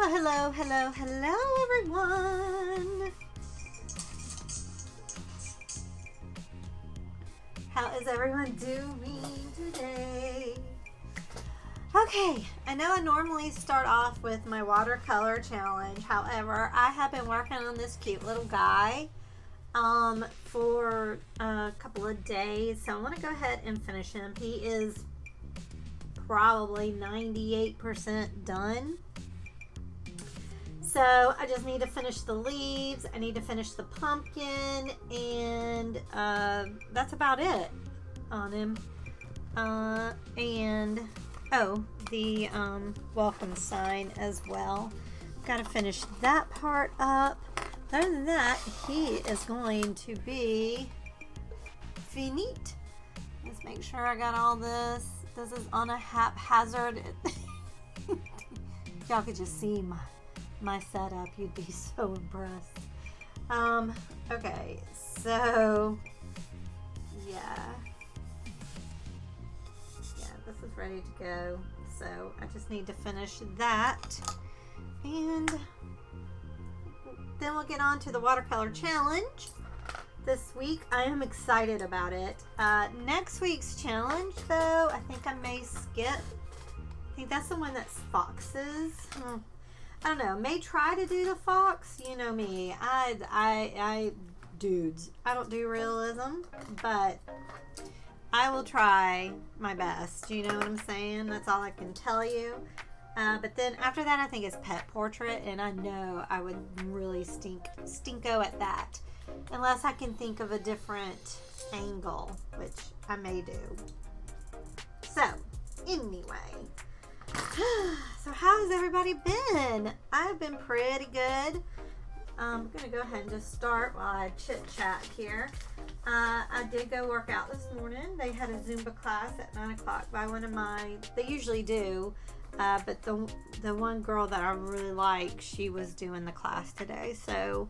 Hello, hello, hello, everyone. How is everyone doing today? Okay, I know I normally start off with my watercolor challenge. However, I have been working on this cute little guy for a couple of days. So I want to go ahead and finish him. He is probably 98% done. So I just need to finish the leaves, I need to finish the pumpkin, and that's about it on him. And the welcome sign as well. Got to finish that part up. Other than that, he is going to be finite. Let's make sure I got all this. This is on a haphazard. Y'all could just see my setup, you'd be so impressed. Okay, so yeah, this is ready to go. So I just need to finish that, and then we'll get on to the watercolor challenge this week. I am excited about it. Next week's challenge, though, I think I may skip. I think that's the one that's foxes. I don't know, may try to do the fox. You know me, I dudes, I don't do realism, but I will try my best. You know what I'm saying? That's all I can tell you. But then after that, I think it's pet portrait, and I know I would really stinko at that unless I can think of a different angle, which I may do. So anyway, so how has everybody been? I've been pretty good. I'm gonna go ahead and just start while I chit chat here. I did go work out this morning. They had a Zumba class at 9 o'clock by one of they usually do, but the one girl that I really like, she was doing the class today, so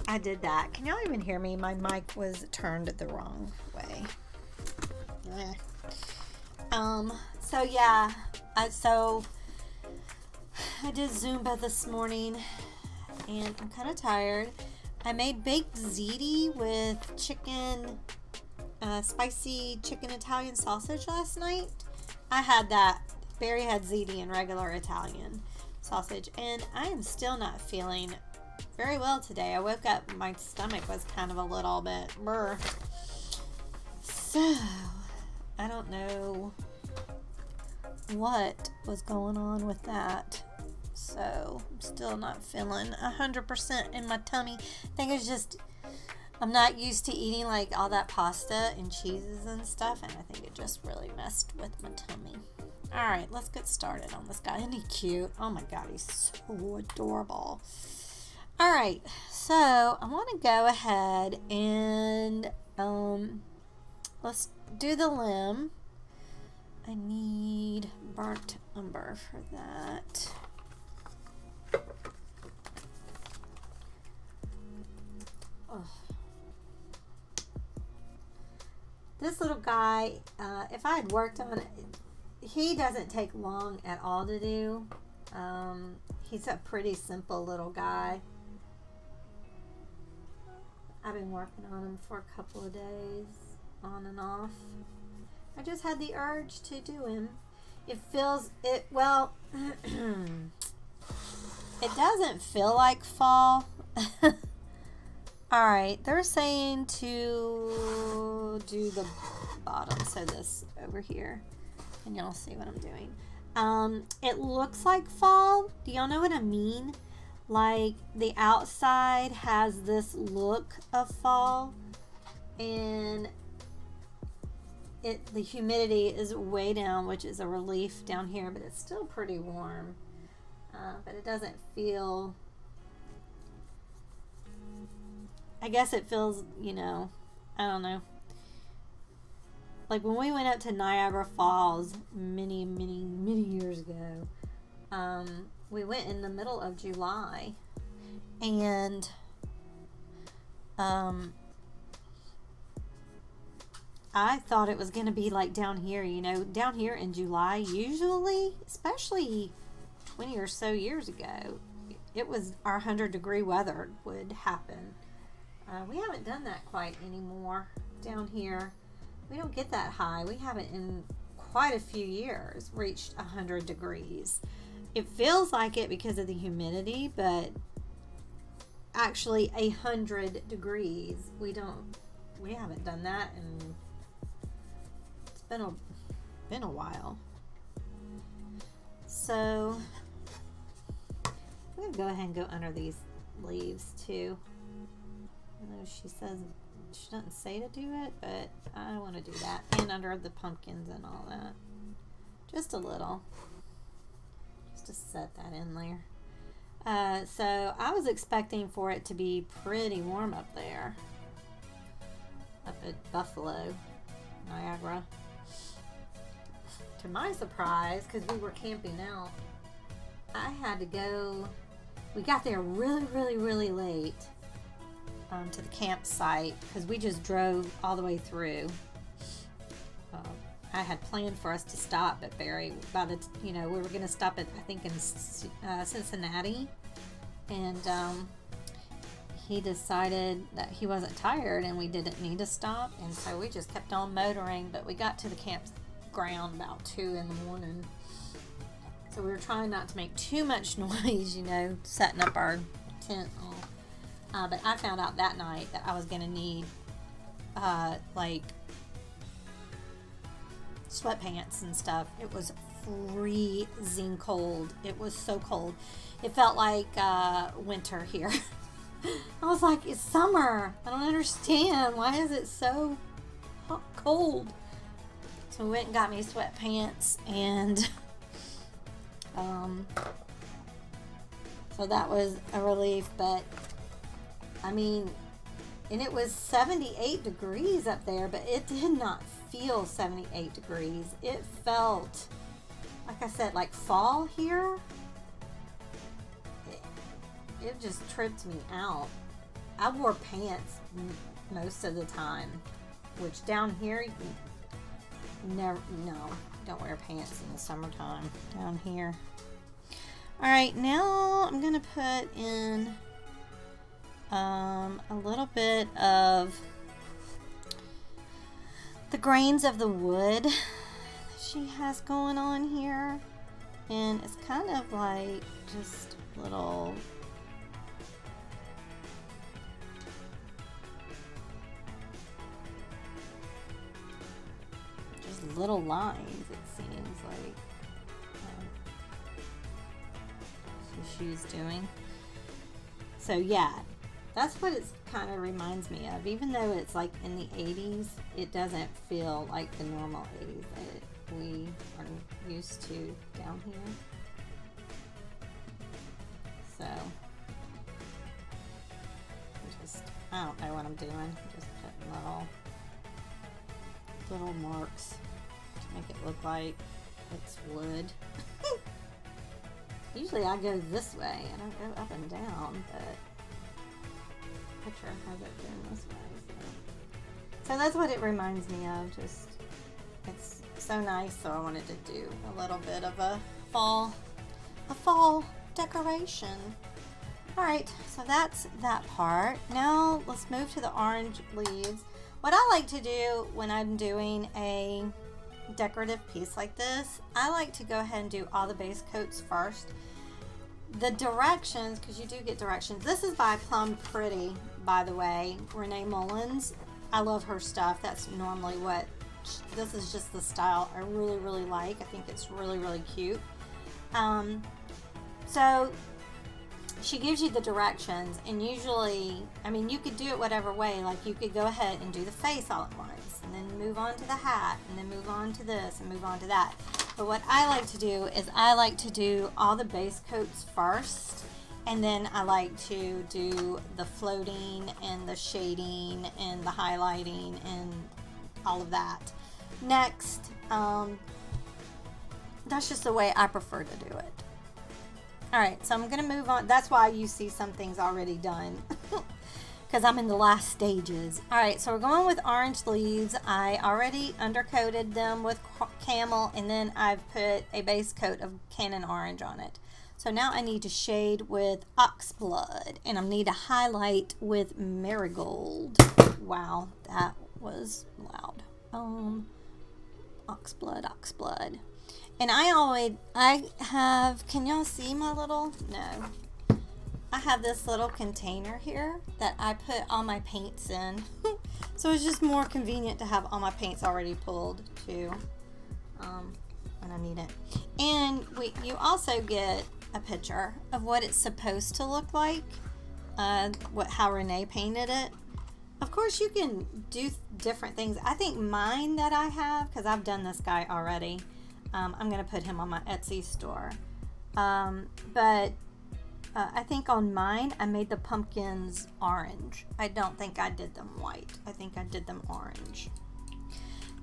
I did that. Can y'all even hear me? My mic was turned the wrong way. So yeah, I did Zumba this morning, and I'm kind of tired. I made baked ziti with chicken, spicy chicken Italian sausage last night. I had that. Barry had ziti and regular Italian sausage, and I am still not feeling very well today. I woke up, my stomach was kind of a little bit brr. So I don't know what was going on with that. So I'm still not feeling 100% in my tummy. I think it's just I'm not used to eating like all that pasta and cheeses and stuff, and I think it just really messed with my tummy. All right, let's get started on this guy. Isn't he cute? Oh my god, he's so adorable. All right, so I want to go ahead and let's do the limb. I need burnt umber for that. Oh. This little guy, if I had worked on it, he doesn't take long at all to do. He's a pretty simple little guy. I've been working on him for a couple of days, on and off. I just had the urge to do him. It doesn't feel like fall. Alright, they're saying to do the bottom, so this over here, and y'all see what I'm doing. It looks like fall. Do y'all know what I mean? Like the outside has this look of fall, and the humidity is way down, which is a relief down here, but it's still pretty warm. But it doesn't feel, I guess it feels, you know, I don't know. Like when we went up to Niagara Falls many years ago, we went in the middle of July, and I thought it was going to be like down here, you know, down here in July, usually, especially 20 or so years ago, it was our 100-degree weather would happen. We haven't done that quite anymore down here. We don't get that high. We haven't in quite a few years reached 100 degrees. It feels like it because of the humidity, but actually 100 degrees, we haven't done that, and it's been a while. So I'm gonna go ahead and go under these leaves too. I know she says she doesn't say to do it, but I want to do that, and under the pumpkins and all that, just a little, just to set that in there. So I was expecting for it to be pretty warm up there, up at Buffalo, Niagara. To my surprise, because we were camping out, I had to go, we got there really late to the campsite because we just drove all the way through. I had planned for us to stop at Barry we were going to stop at, I think, in Cincinnati, and he decided that he wasn't tired and we didn't need to stop, and so we just kept on motoring. But we got to the campground about 2 in the morning, so we were trying not to make too much noise, setting up our tent all. But I found out that night that I was going to need like sweatpants and stuff. It was freezing cold. It was so cold. It felt like winter here. I was like, it's summer. I don't understand. Why is it so cold? So we went and got me sweatpants, and so that was a relief. But I mean, and it was 78 degrees up there, but it did not feel 78 degrees. It felt, like I said, like fall here. It just tripped me out. I wore pants most of the time, which down here, don't wear pants in the summertime down here. All right, now I'm gonna put in a little bit of the grains of the wood that she has going on here, and it's kind of like just little lines, it seems like she's doing. So yeah, that's what it kind of reminds me of. Even though it's like in the 80s, it doesn't feel like the normal 80s that we are used to down here. So I don't know what I'm doing. I'm just putting little marks to make it look like it's wood. Usually I go this way. I don't go up and down, but picture has it going this way. So that's what it reminds me of. Just, it's so nice. So I wanted to do a little bit of a fall decoration. All right, so that's that part. Now let's move to the orange leaves. What I like to do when I'm doing a decorative piece like this, I like to go ahead and do all the base coats first. The directions, because you do get directions. This is by Plum Pretty, by the way, Renee Mullins. I love her stuff. That's normally what, this is just the style I really like. I think it's really cute. So she gives you the directions, and usually, I mean, you could do it whatever way. Like you could go ahead and do the face all at once, and then move on to the hat, and then move on to this, and move on to that. But what I like to do is I like to do all the base coats first, and then I like to do the floating and the shading and the highlighting and all of that next. That's just the way I prefer to do it. Alright, so I'm going to move on. That's why you see some things already done, because I'm in the last stages. Alright, so we're going with orange leaves. I already undercoated them with camel, and then I've put a base coat of Cannon Orange on it. So now I need to shade with Oxblood, and I need to highlight with Marigold. Wow, that was loud. Oxblood. And I have, can y'all see my little, no. I have this little container here that I put all my paints in. So it's just more convenient to have all my paints already pulled too, when I need it. And you also get a picture of what it's supposed to look like, how Renee painted it. Of course, you can do different things. I think mine that I have, because I've done this guy already, I'm going to put him on my Etsy store. But I think on mine, I made the pumpkins orange. I don't think I did them white. I think I did them orange.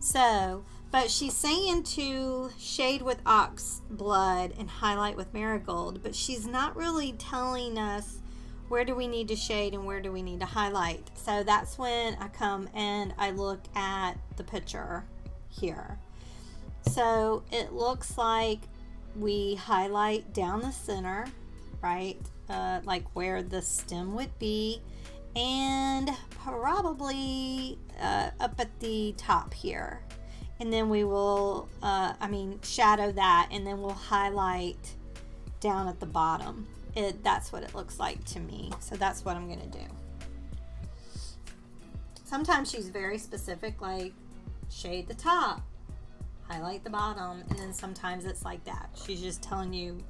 So, but she's saying to shade with Oxblood and highlight with Marigold, but she's not really telling us where do we need to shade and where do we need to highlight. So that's when I come and I look at the picture here. So it looks like we highlight down the center, right? Like where the stem would be, and probably up at the top here. And then we will, shadow that, and then we'll highlight down at the bottom. That's what it looks like to me. So that's what I'm going to do. Sometimes she's very specific, like shade the top, highlight the bottom, and then sometimes it's like that. She's just telling you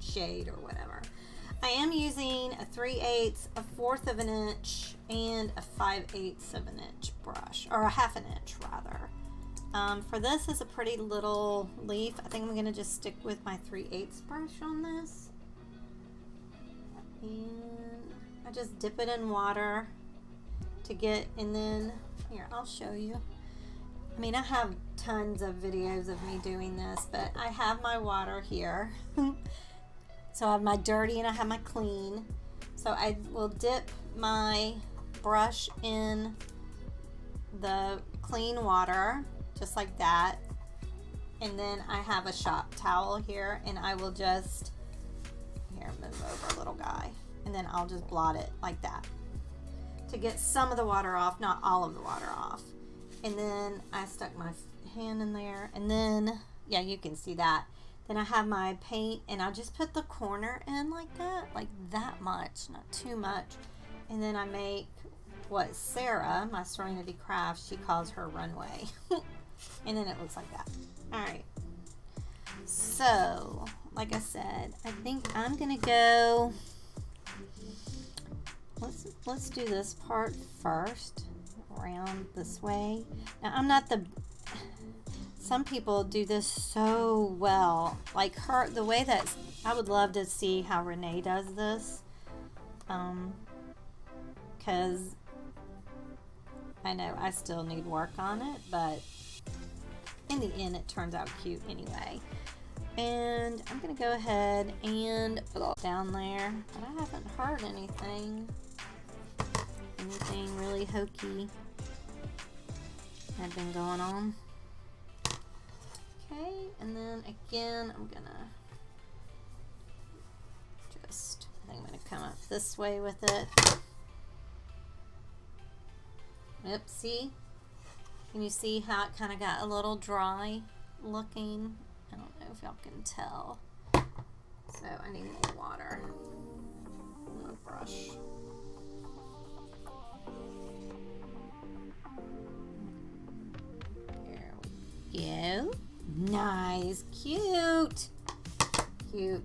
shade or whatever. I am using a 3/8, a 1/4 of an inch, and a 5/8 of an inch brush, or a 1/2 inch rather. For this is a pretty little leaf. I think I'm going to just stick with my 3/8 brush on this. And I just dip it in water to get, and then here, I'll show you. I mean, I have tons of videos of me doing this, but I have my water here. So I have my dirty and I have my clean. So I will dip my brush in the clean water, just like that. And then I have a shop towel here, and I will just, here, move over a little guy. And then I'll just blot it like that to get some of the water off, not all of the water off. And then I stuck my hand in there, and then, yeah, you can see that. Then I have my paint, and I'll just put the corner in like that much, not too much. And then I make what Sarah, my Serenity Crafts, she calls her runway. And then it looks like that. All right. So, like I said, I think I'm gonna go. Let's do this part first, around this way. Now I'm not the. Some people do this so well, like her. The way that I would love to see how Renee does this, because I know I still need work on it, but in the end, it turns out cute anyway. And I'm gonna go ahead and put it down there, but I haven't heard anything really hokey had been going on. Okay, and then again, I'm gonna just, I think I'm gonna come up this way with it. Yep, see? Can you see how it kind of got a little dry looking? I don't know if y'all can tell. So I need more water. I'm gonna brush. There we go. Nice, cute. Cute.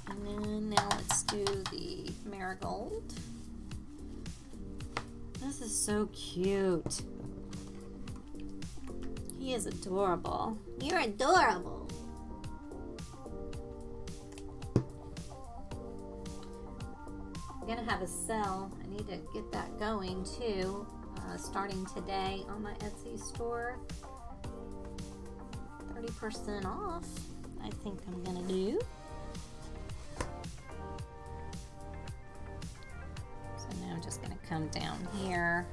And then now let's do the marigold. This is so cute. He is adorable. You're adorable. I'm gonna have a sale. I need to get that going too, starting today on my Etsy store. 30% off, I think I'm gonna do. So now I'm just gonna come down here.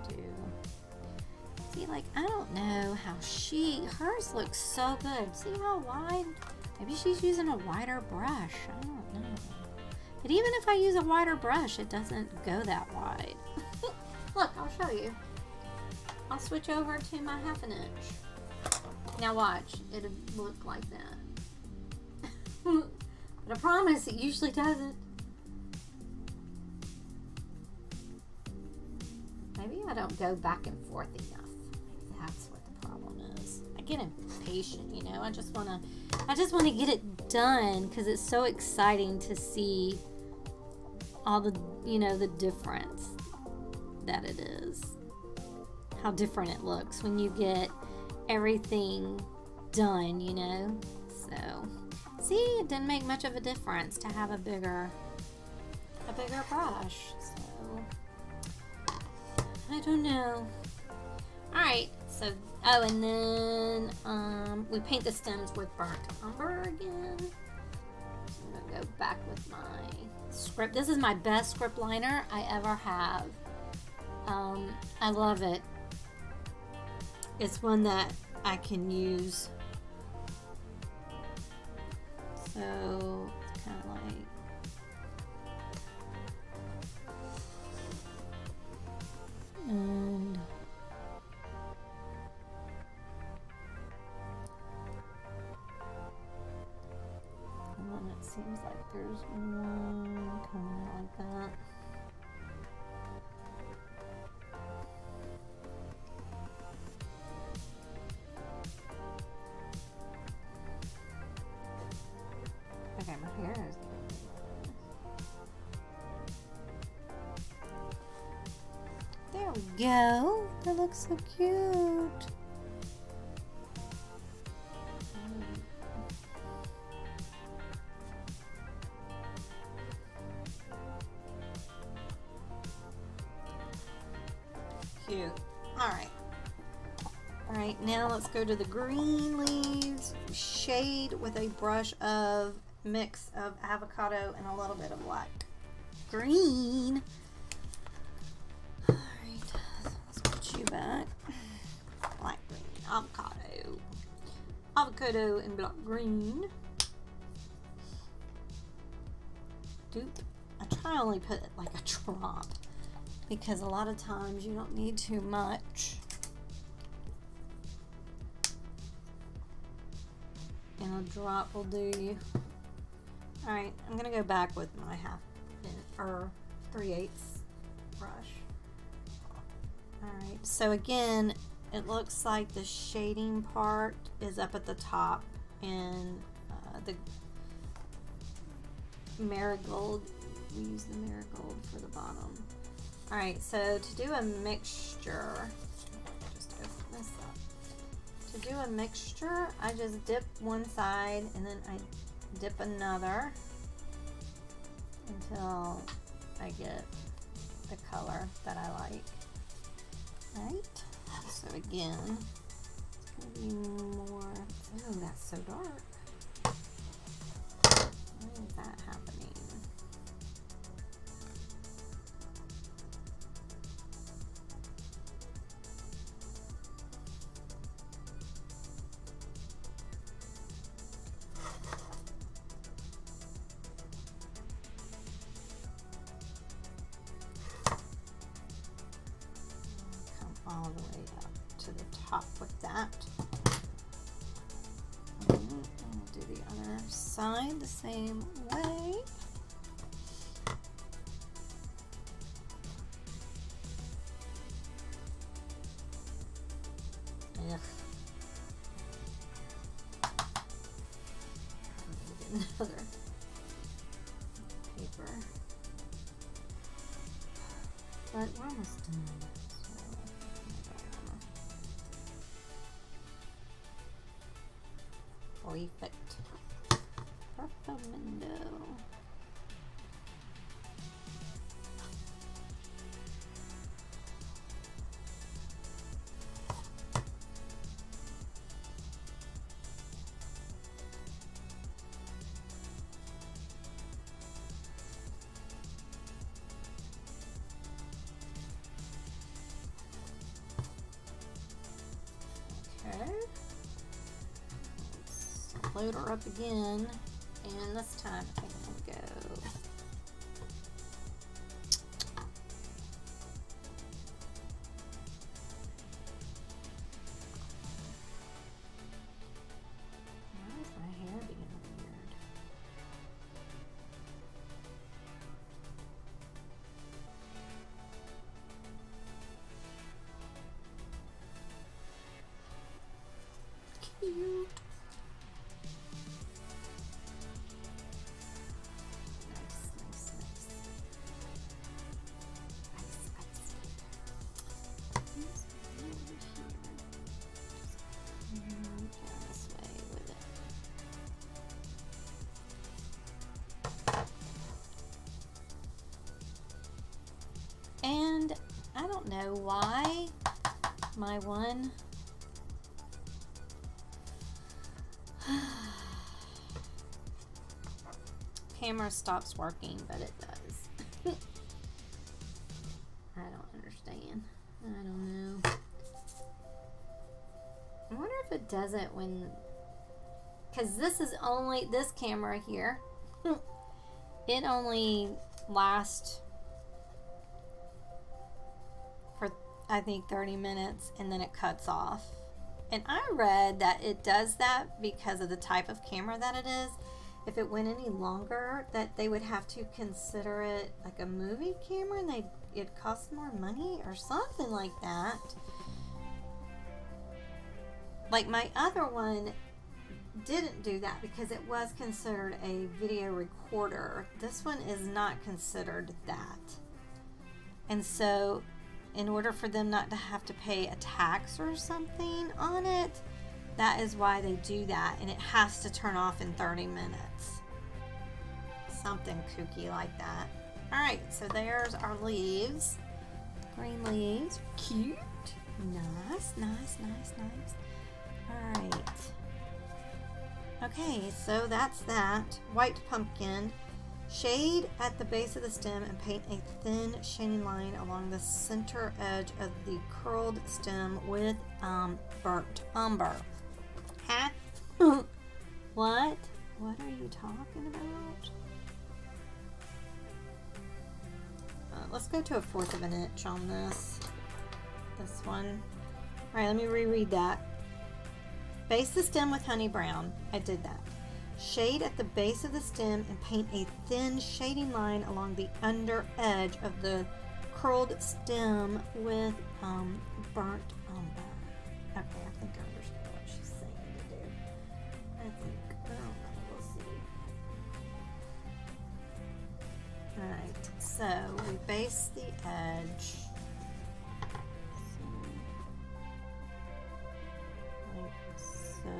Do I don't know how hers looks so good. See how wide? Maybe she's using a wider brush. I don't know. But even if I use a wider brush, it doesn't go that wide. Look, I'll show you. I'll switch over to my 1/2 inch. Now watch, it'll look like that. But I promise it usually doesn't. Maybe I don't go back and forth enough. Maybe that's what the problem is. I get impatient, you know. I just wanna get it done because it's so exciting to see all the, you know, the difference that it is. How different it looks when you get everything done, you know. So, see, it didn't make much of a difference to have a bigger brush. So, I don't know. Alright, so, oh, and then we paint the stems with burnt umber again. So I'm going to go back with my script. This is my best script liner I ever have. I love it. It's one that I can use. So, it's kind of like... And then it seems like there's one coming out like that. Okay, my hair is there we go. That looks so cute. Cute. Alright. Alright, now let's go to the green leaves. Shade with a brush of mix of avocado and a little bit of black green. You back. Black green, avocado and black green. I try to only put like a drop because a lot of times you don't need too much, and a drop will do you. All right, I'm gonna go back with my 3/8 brush. Alright, so again, it looks like the shading part is up at the top, and the marigold, we use the marigold for the bottom. Alright, so to do a mixture, just open this up. To do a mixture, I just dip one side and then I dip another until I get the color that I like. Right, so again, it's going to be more, oh, that's so dark. Why is that happening? All the way up to the top with that. And I'll do the other side the same way. Ugh. I need another paper. But we're almost done. Perfect. Perfecto. load her up again, and this time I'm gonna go. Why is my hair being weird? Cute. And I don't know why my one camera stops working, but it does. I don't understand. I don't know. I wonder if it does it when, because this is only, this camera here, it only lasts for I think 30 minutes and then it cuts off. And I read that it does that because of the type of camera that it is. If it went any longer, that they would have to consider it like a movie camera and it'd cost more money or something like that. Like my other one didn't do that because it was considered a video recorder. This one is not considered that. And so in order for them not to have to pay a tax or something on it, that is why they do that, and it has to turn off in 30 minutes. Something kooky like that. Alright, so there's our leaves. Green leaves. Cute. Nice, nice, nice, nice. Alright. Okay, so that's that. White pumpkin. Shade at the base of the stem and paint a thin shading line along the center edge of the curled stem with burnt umber. Huh? What? What are you talking about? Let's go to 1/4 of an inch on this. This one. Alright, let me reread that. Base the stem with honey brown. I did that. Shade at the base of the stem and paint a thin shading line along the under edge of the curled stem with burnt umber. Okay, I think I understand what she's saying to do. I don't know, we'll see. Alright, so we base the edge. Like so,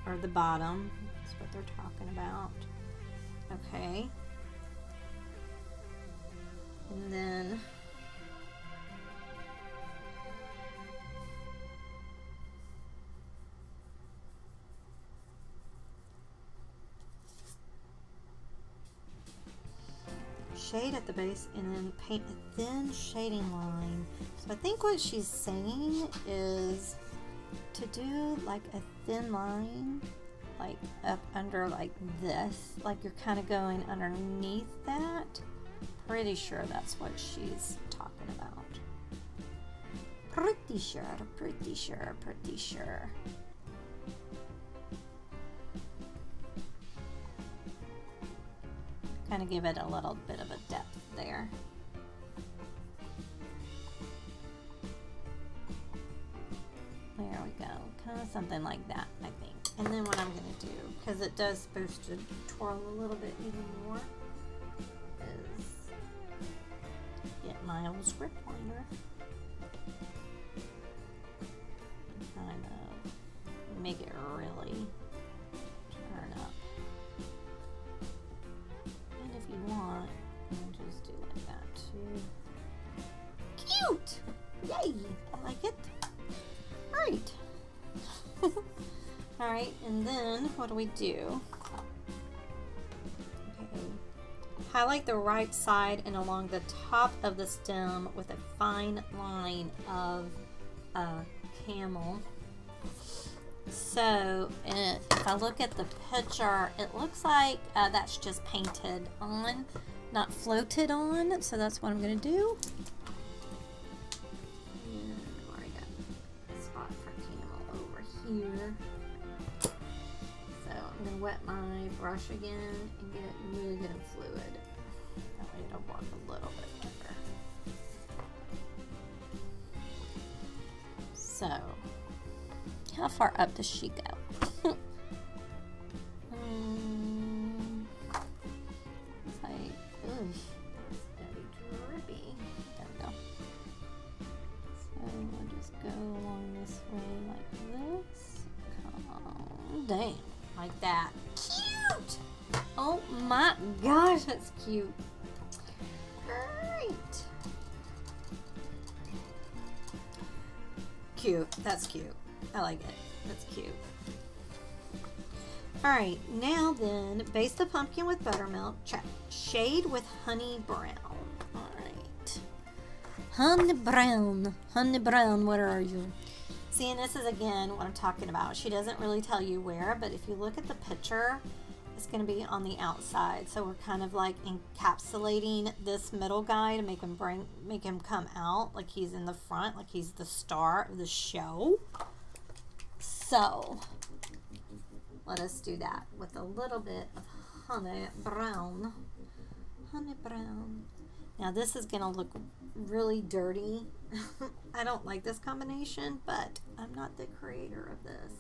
or the bottom. What they're talking about. Okay. And then shade at the base and then paint a thin shading line. So I think what she's saying is to do like a thin line like up under like this, like you're kind of going underneath that. Pretty sure that's what she's talking about. Pretty sure, pretty sure, pretty sure. Kind of give it a little bit of a depth there. There we go, kind of something like that, I think. And then what I'm going to do, because it does supposed to twirl a little bit even more, is get my old script pointer and kind of make it really turn up. And if you want, you can just do like that too. Cute! Yay! I like it. Alright. Alright, and then what do we do? Okay. Highlight the right side and along the top of the stem with a fine line of camel. So if I look at the picture, it looks like that's just painted on, not floated on. So that's what I'm going to do. And I've already got a spot for camel over here. So I'm going to wet my brush again and get it really good and fluid. That way it'll work a little bit better. So, how far up does she go? It's like, ooh, it's very drippy. There we go. So we'll just go along this way like this. Calm down, like that. Cute! Oh my gosh, that's cute. Alright. Cute. That's cute. I like it. That's cute. Alright, now then, base the pumpkin with buttermilk. Check. Shade with honey brown. Alright. Honey brown. Honey brown, where are you? See, and this is again what I'm talking about. She doesn't really tell you where, but if you look at the picture, it's going to be on the outside. So we're kind of like encapsulating this middle guy to make him come out like he's in the front, like he's the star of the show. So let us do that with a little bit of honey brown. Honey brown. Now this is going to look really dirty. I don't like this combination, but I'm not the creator of this.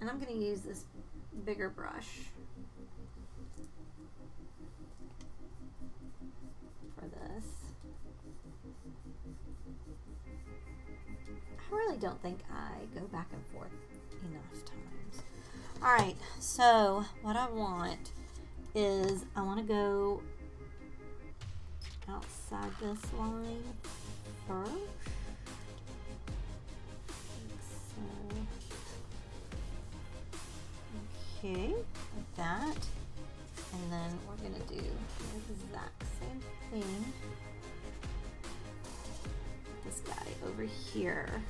And I'm going to use this bigger brush for this. I really don't think I go back and forth enough times. Alright, so what I want is I want to go outside this line first. Like so. Okay, like that. And then we're going to do the exact same thing. This guy over here.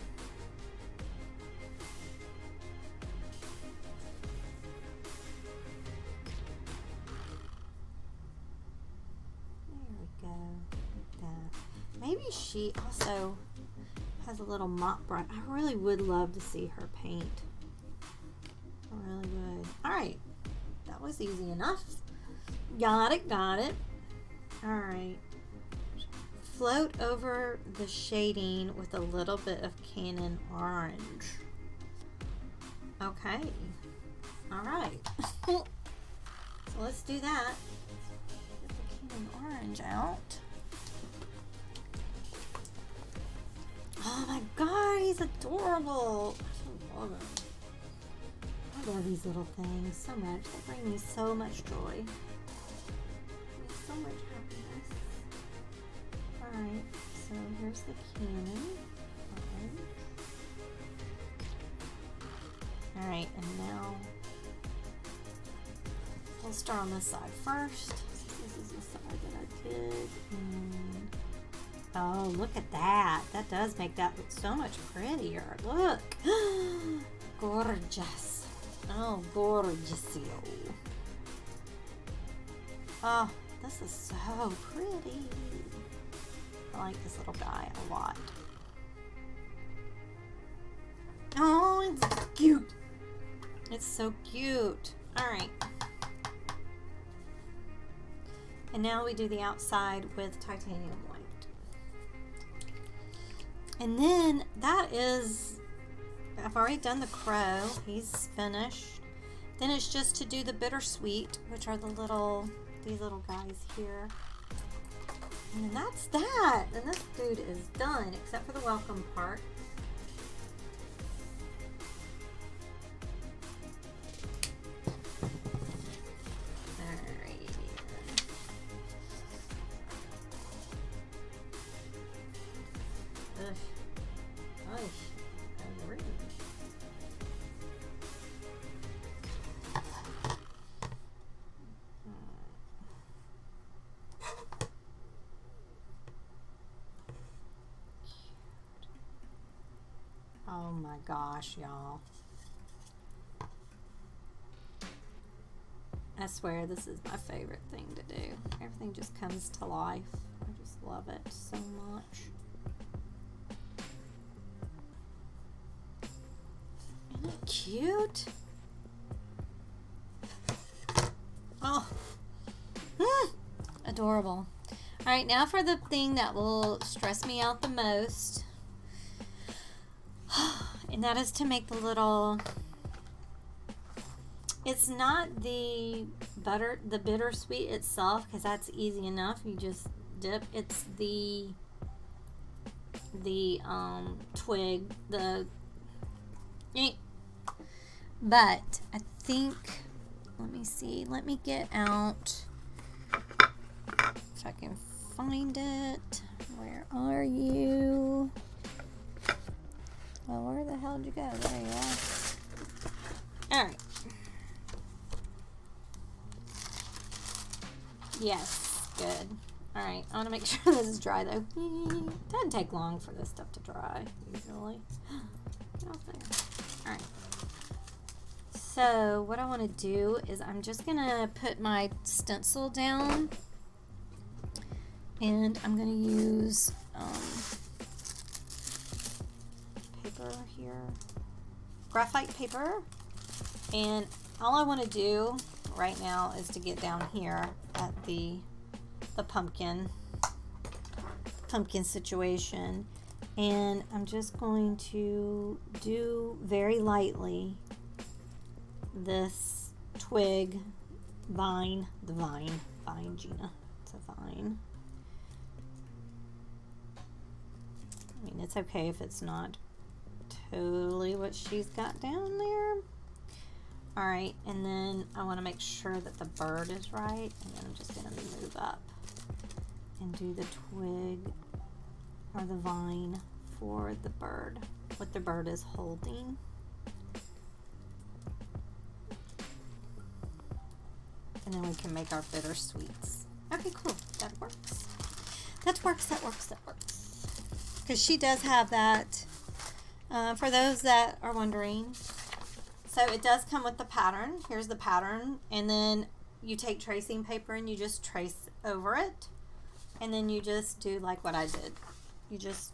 There we go. Like that. Maybe she also has a little mop brush. I really would love to see her paint. I really would. Alright. That was easy enough. Got it, got it. Alright. Float over the shading with a little bit of Cannon Orange. Okay. Alright. So let's do that. Get the Cannon Orange out. Oh my god, he's adorable. I so love him. I love these little things so much. They bring me so much joy. So much happiness. Alright, so here's the cannon. Alright, and now we'll start on this side first. This is the side that I did. And oh, look at that. That does make that look so much prettier. Look. Gorgeous. Oh, gorgeous. Oh, this is so pretty. I like this little guy a lot. Oh, it's cute. It's so cute. Alright. And now we do the outside with titanium white. And then that is, I've already done the crow. He's finished. Then it's just to do the bittersweet, which are the little, these little guys here. And that's that. And this dude is done, except for the welcome part. Alrighty. Ugh. Ugh. I'm ready. Oh my gosh, y'all. I swear this is my favorite thing to do. Everything just comes to life. I just love it so much. Isn't it cute? Oh, adorable. All right, now for the thing that will stress me out the most. And that is to make the little, it's not the bittersweet itself, because that's easy enough. You just dip. It's the twig, but I think, let me see, let me get out if I can find it. Where are you? Well, where the hell did you go? There you are. Alright. Yes, good. Alright, I want to make sure this is dry though. It doesn't take long for this stuff to dry, usually. Get off there. Alright. So, what I want to do is I'm just going to put my stencil down. And I'm going to use paper here. Graphite paper. And all I want to do right now is to get down here at the pumpkin situation, and I'm just going to do very lightly this twig vine, vine, Gina, it's a vine. I mean, it's okay if it's not totally what she's got down there. All right, and then I want to make sure that the bird is right, and then I'm just going to move up and do the twig or the vine for the bird, what the bird is holding. And then we can make our bittersweets. Okay, cool, that works. That works. Because she does have that, for those that are wondering. So it does come with the pattern. Here's the pattern. And then you take tracing paper and you just trace over it. And then you just do like what I did. You just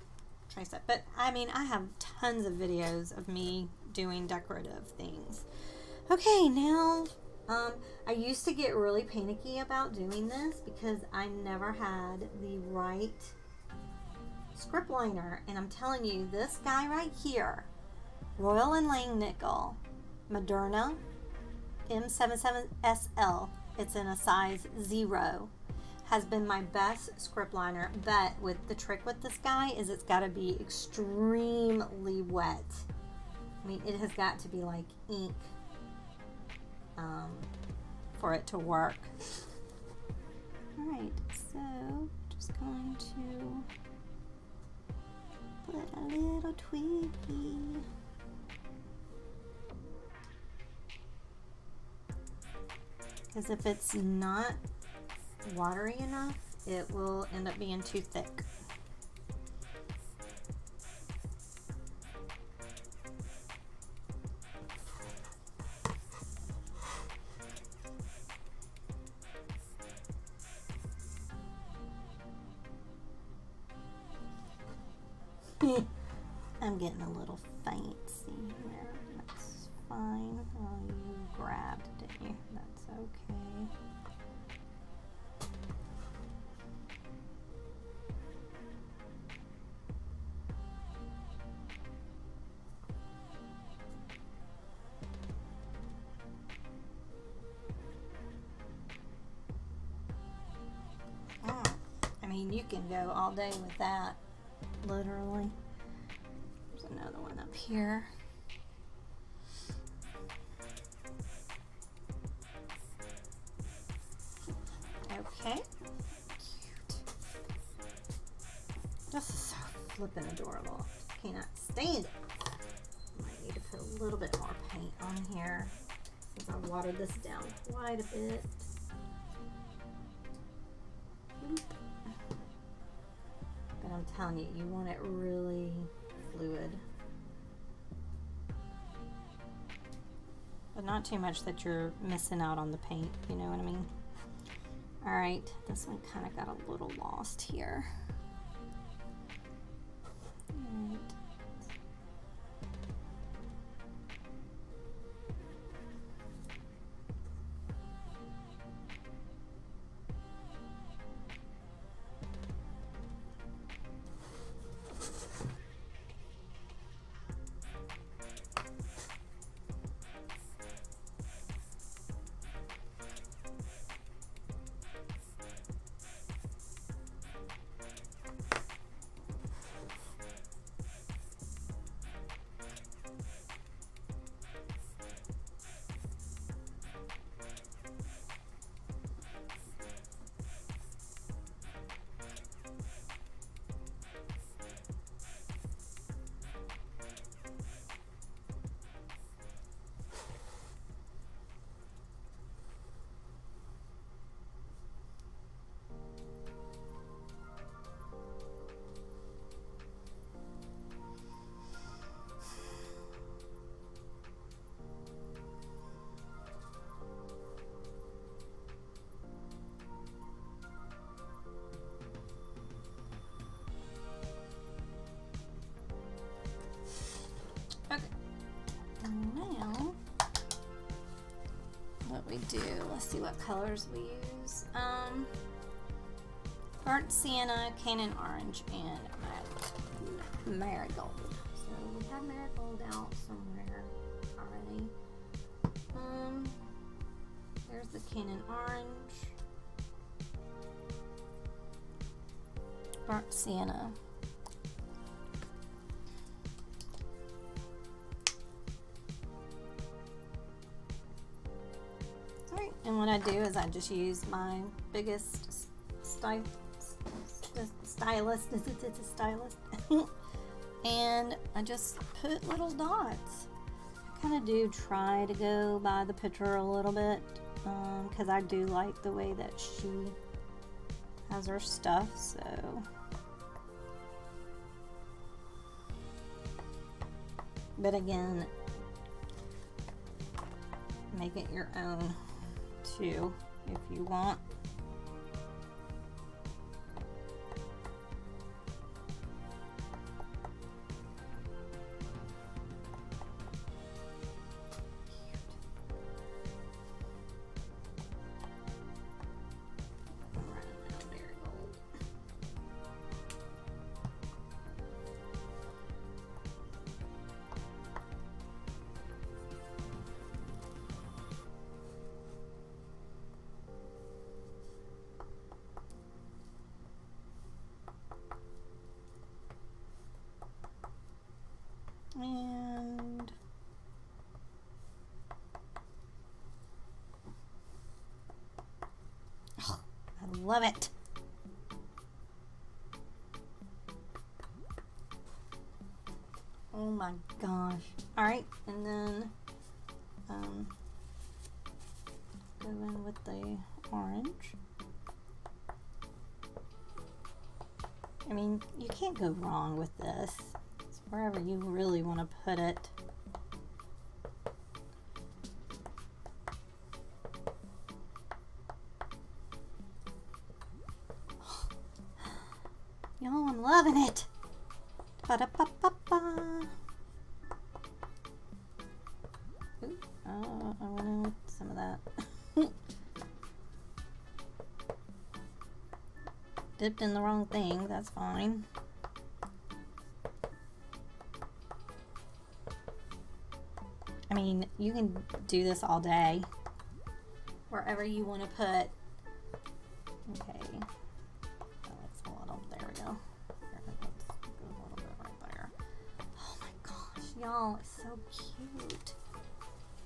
trace it. But I mean, I have tons of videos of me doing decorative things. Okay, now, I used to get really panicky about doing this because I never had the right script liner. And I'm telling you, this guy right here, Royal & Langnickel Moderna M77SL, it's in a size 0, has been my best script liner. But with the trick with this guy is it's got to be extremely wet. I mean, it has got to be like ink for it to work. Alright, so just going to put a little twiggy. Because if it's not watery enough, it will end up being too thick. I'm getting a little fancy here. That's fine. Oh, you grabbed, didn't you? That's okay. I mean, you can go all day with that, literally. There's another one up here. Okay. Cute. This is so flippin' adorable. Just cannot stand it. Might need to put a little bit more paint on here since I watered this down quite a bit. But I'm telling you, you want it really fluid. but not too much that you're missing out on the paint, you know what I mean? All right, this one kind of got a little lost here. All right. Okay, and now what we do, let's see what colors we use. Burnt sienna, cannon orange, and marigold. So we have marigold out somewhere already. There's the cannon orange, burnt sienna. Alright, and what I do is I just use my biggest stylist, it's a stylist, and I just put little dots. I kind of do try to go by the picture a little bit, because I do like the way that she has her stuff, so. But again, make it your own too, if you want. And oh, I love it. Oh my gosh. All right, and then go in with the orange. I mean, you can't go wrong with this. It's wherever you really want to put it. Y'all, I'm loving it. Ba-da-ba-ba-ba. Ooh, oh, I went in with some of that. Dipped in the wrong thing, that's fine. I mean, you can do this all day, wherever you want to put. Okay, that looks a little, there we go. Let's go a little bit right there. Oh my gosh, y'all, it's so cute.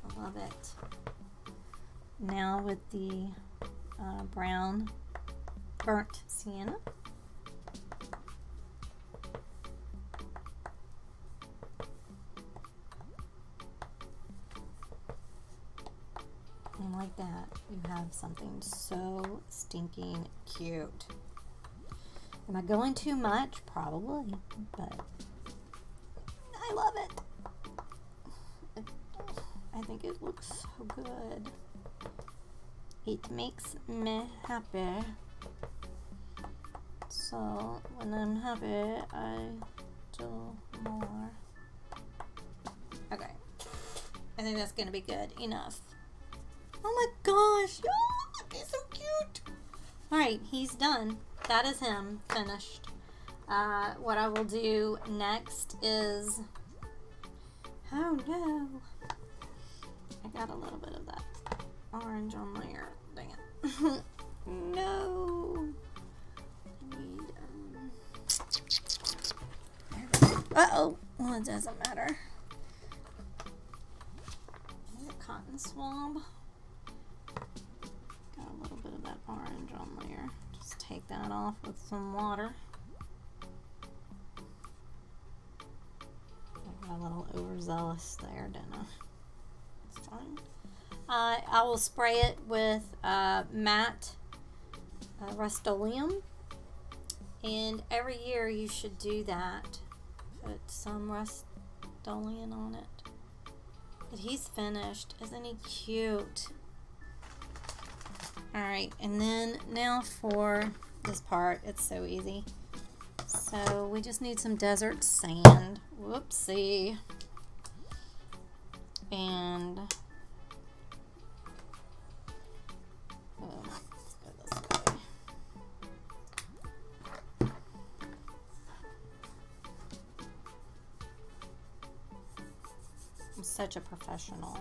I love it. Now with the brown burnt sienna. And like that, you have something so stinking cute. Am I going too much? Probably, but I love it. I think it looks so good. It makes me happy. So when I'm happy, I do more. Okay. I think that's gonna be good enough. Oh my gosh! Oh, look, he's so cute! Alright, he's done. That is him finished. What I will do next is... Oh no! I got a little bit of that orange on there. Dang it. No! I need, uh-oh! Well, it doesn't matter. I need a cotton swab. Got a little bit of that orange on there. Just take that off with some water. I got a little overzealous there, didn't I? It's fine. I will spray it with matte Rust-Oleum, and every year you should do that. Put some Rust-Oleum on it. But he's finished. Isn't he cute? Alright, and then now for this part, it's so easy. So we just need some desert sand. Whoopsie. And let's go this way. I'm such a professional.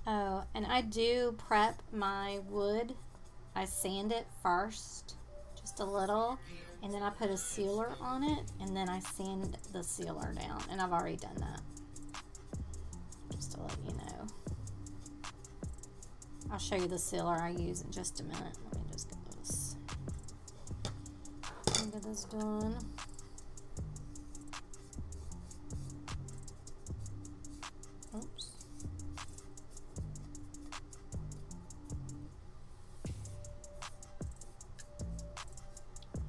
Oh, and I do prep my wood. I sand it first, just a little, and then I put a sealer on it, and then I sand the sealer down, and I've already done that, just to let you know. I'll show you the sealer I use in just a minute. Let me just get this done. Oops.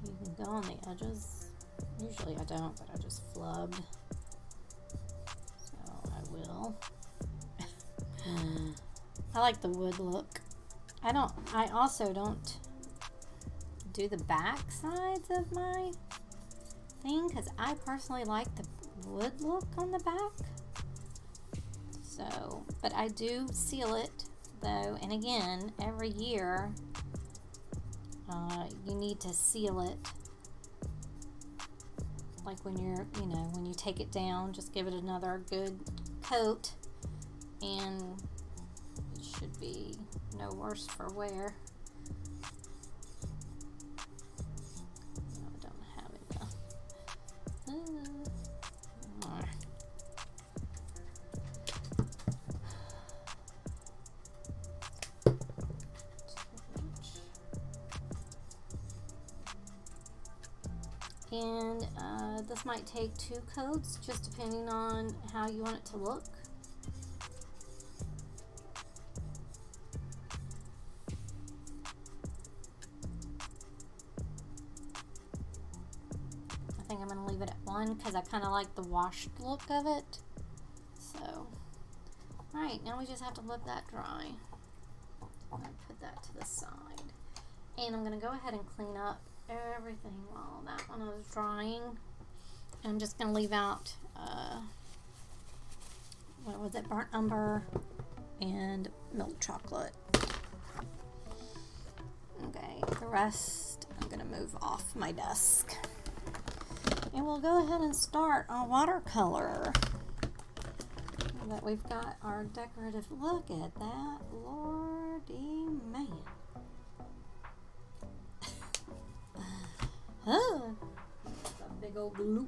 You can go on the edges. Usually I don't, but I just flubbed. So I will. I like the wood look. I also don't do the back sides of my thing because I personally like the wood look on the back. So, but I do seal it though, and again, every year you need to seal it. Like when you're, when you take it down, just give it another good coat, and it should be no worse for wear. No, I don't have it though. And this might take 2 coats, just depending on how you want it to look. I think I'm going to leave it at 1 because I kind of like the washed look of it. So, alright, now we just have to let that dry. I'm going to put that to the side. And I'm going to go ahead and clean up everything while that one is drying. And I'm just going to leave out, what was it, burnt umber and milk chocolate. Okay, the rest I'm going to move off my desk. And we'll go ahead and start our watercolor. Now that we've got our decorative, look at that, lordy man. Oh, that's a big old gloop.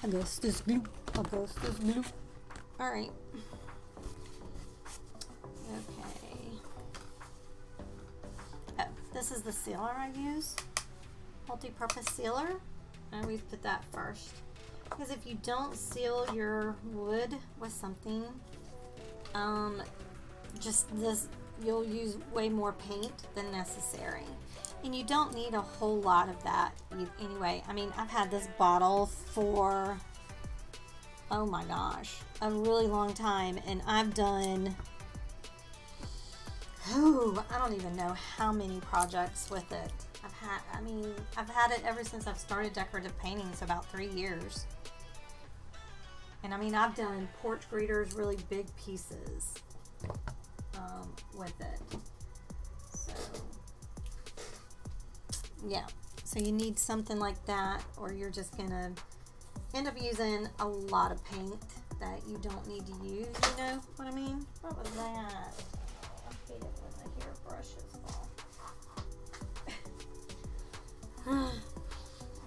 Augustus gloop. Augustus gloop. Alright. Okay. Oh, this is the sealer I use. Multi-purpose sealer. I always put that first. Because if you don't seal your wood with something, just this, you'll use way more paint than necessary. And you don't need a whole lot of that anyway. I mean, I've had this bottle for, oh my gosh, a really long time, and I've done, I don't even know how many projects with it. I've had it ever since I've started decorative painting, so about 3 years. And I mean, I've done porch greeters, really big pieces with it. So, yeah. So you need something like that, or you're just gonna end up using a lot of paint that you don't need to use, you know what I mean? What was that? I hate it when the hairbrushes fall.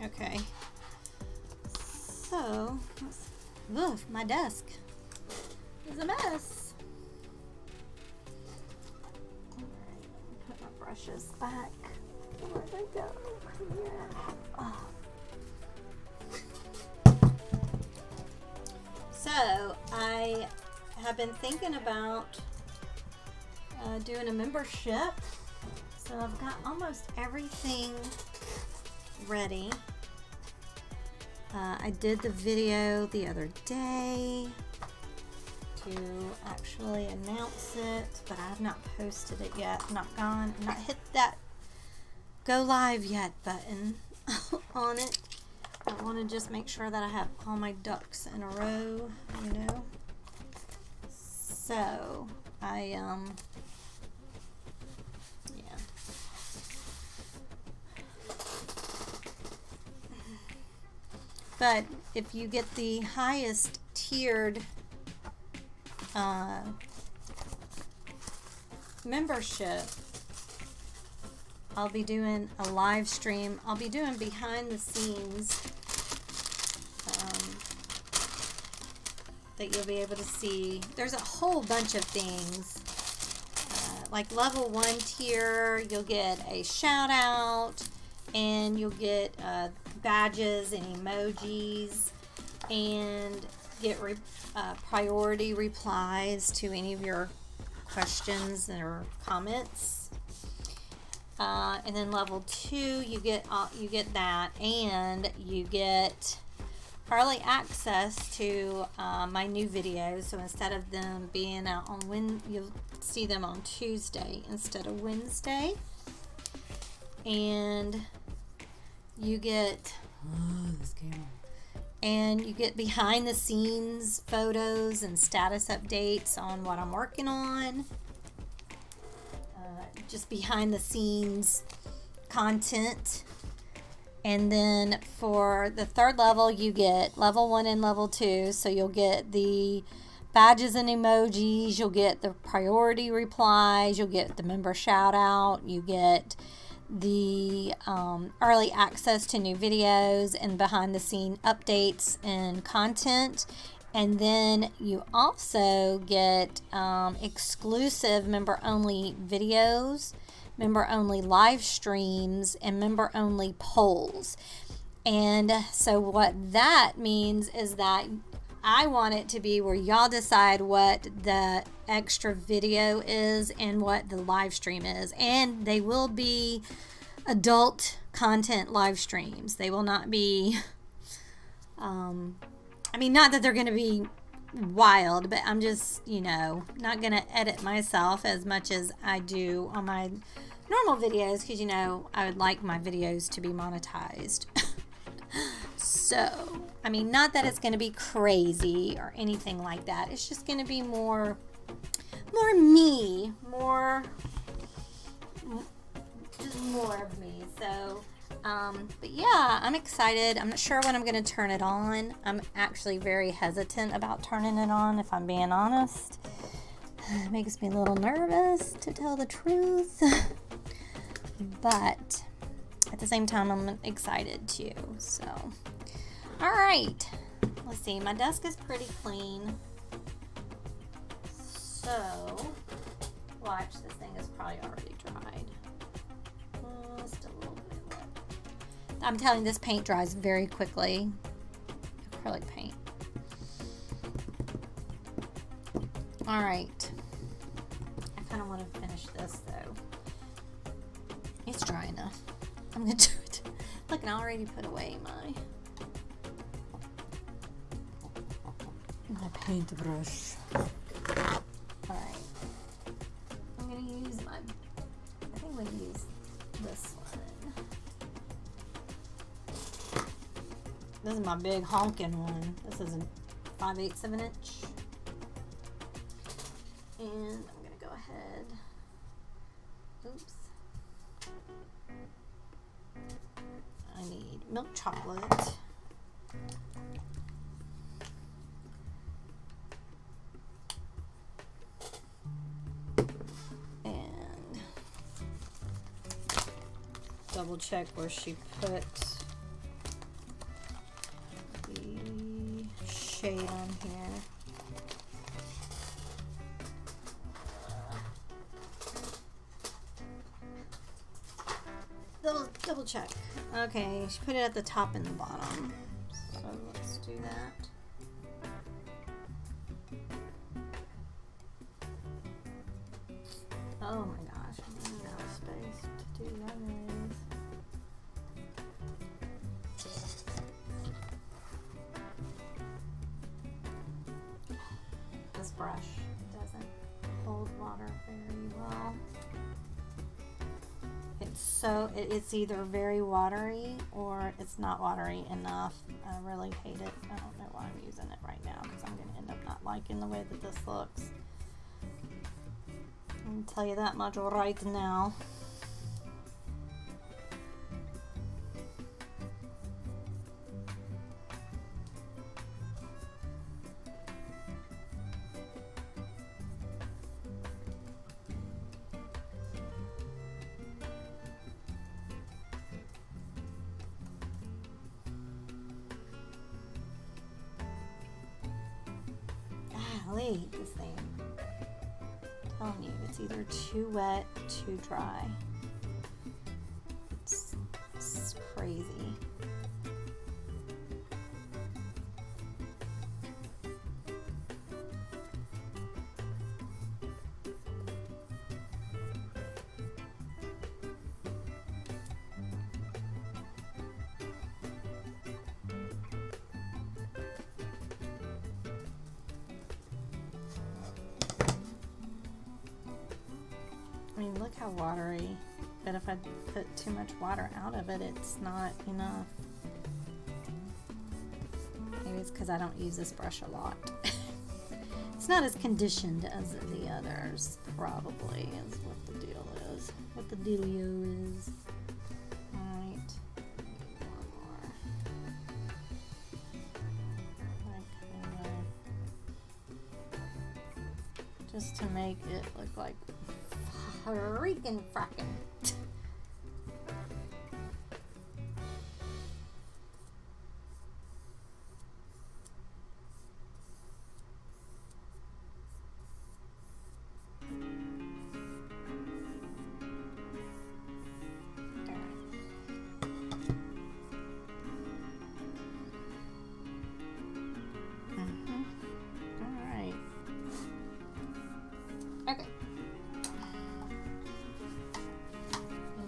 Okay. So, oof, my desk is a mess. Alright, put my brushes back. Where'd they go? Here. Oh. So, I have been thinking about doing a membership. So, I've got almost everything ready. I did the video the other day to actually announce it, but I have not posted it yet. Not hit that go live yet button on it. I want to just make sure that I have all my ducks in a row, you know. So yeah. But if you get the highest tiered membership, I'll be doing a live stream. I'll be doing behind the scenes that you'll be able to see. There's a whole bunch of things. Like level 1 tier, you'll get a shout out, and you'll get badges and emojis, and get priority replies to any of your questions or comments. And then level 2, you get that, and you get early access to my new videos. So instead of them being out on you'll see them on Tuesday instead of Wednesday. And you get this camera. And you get behind the scenes photos and status updates on what I'm working on. Just behind the scenes content. And then for the 3rd level, you get level 1 and level 2. So you'll get the badges and emojis, you'll get the priority replies, you'll get the member shout out, you get the early access to new videos and behind the scene updates and content. And then you also get exclusive member only videos, member only live streams, and member only polls. And so what that means is that I want it to be where y'all decide what the extra video is and what the live stream is. And they will be adult content live streams. They will not be, not that they're going to be wild, but I'm just, not going to edit myself as much as I do on my normal videos, because, I would like my videos to be monetized. So, not that it's going to be crazy or anything like that. It's just going to be more me, just more of me. So, but yeah, I'm excited. I'm not sure when I'm going to turn it on. I'm actually very hesitant about turning it on, if I'm being honest. It makes me a little nervous, to tell the truth. But at the same time, I'm excited too. So, all right. Let's see. My desk is pretty clean. So, watch. This thing is probably already dried. Still a little bit wet. I'm telling you, this paint dries very quickly. Acrylic paint. All right. I kind of want to finish this though. It's dry enough. I'm gonna do it. Look, and I already put away my paintbrush. Alright. I'm gonna use I think I'm gonna use this one. This is my big honking one. This is a 5/8 of an inch. And I'm gonna go ahead. Oops. I need milk chocolate. And double check where she put the shade on here. Double check. Okay, she put it at the top and the bottom. So let's do that. Oh my gosh, I'm running out of space to do that. This brush doesn't hold water very well. It's either very watery or it's not watery enough. I really hate it. I don't know why I'm using it right now because I'm going to end up not liking the way that this looks. I can tell you that much right now. This thing. I'm telling you, it's either too wet, too dry. It's crazy. I mean, look how watery, but if I put too much water out of it, it's not enough. Maybe it's because I don't use this brush a lot. It's not as conditioned as the others, probably, is what the deal is. What the dealio is. Alright. One more. Just to make it look like freaking fracking.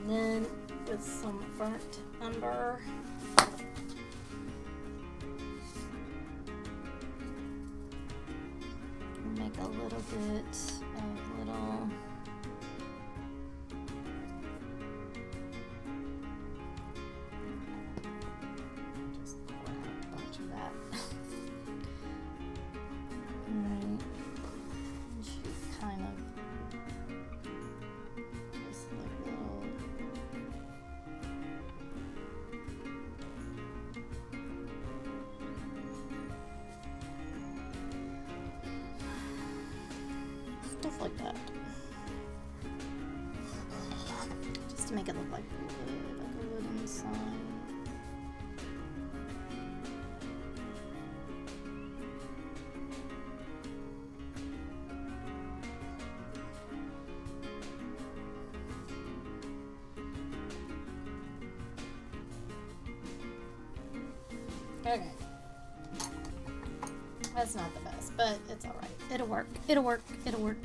Then with some burnt umber, make a little bit of little just pour out a bunch of that. Alright, she kind of stuff like that, just to make it look like a wooden sign. Okay, that's not the best, but it's all right. It'll work. It'll work. It'll work.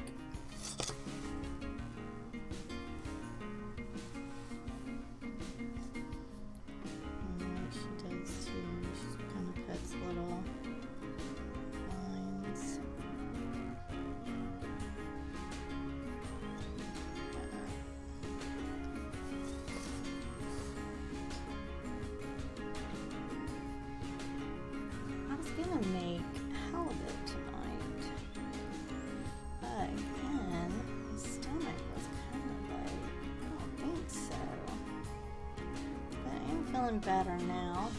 gonna make halibut tonight. But again, my stomach was kind of like, I don't think so. But I am feeling better now.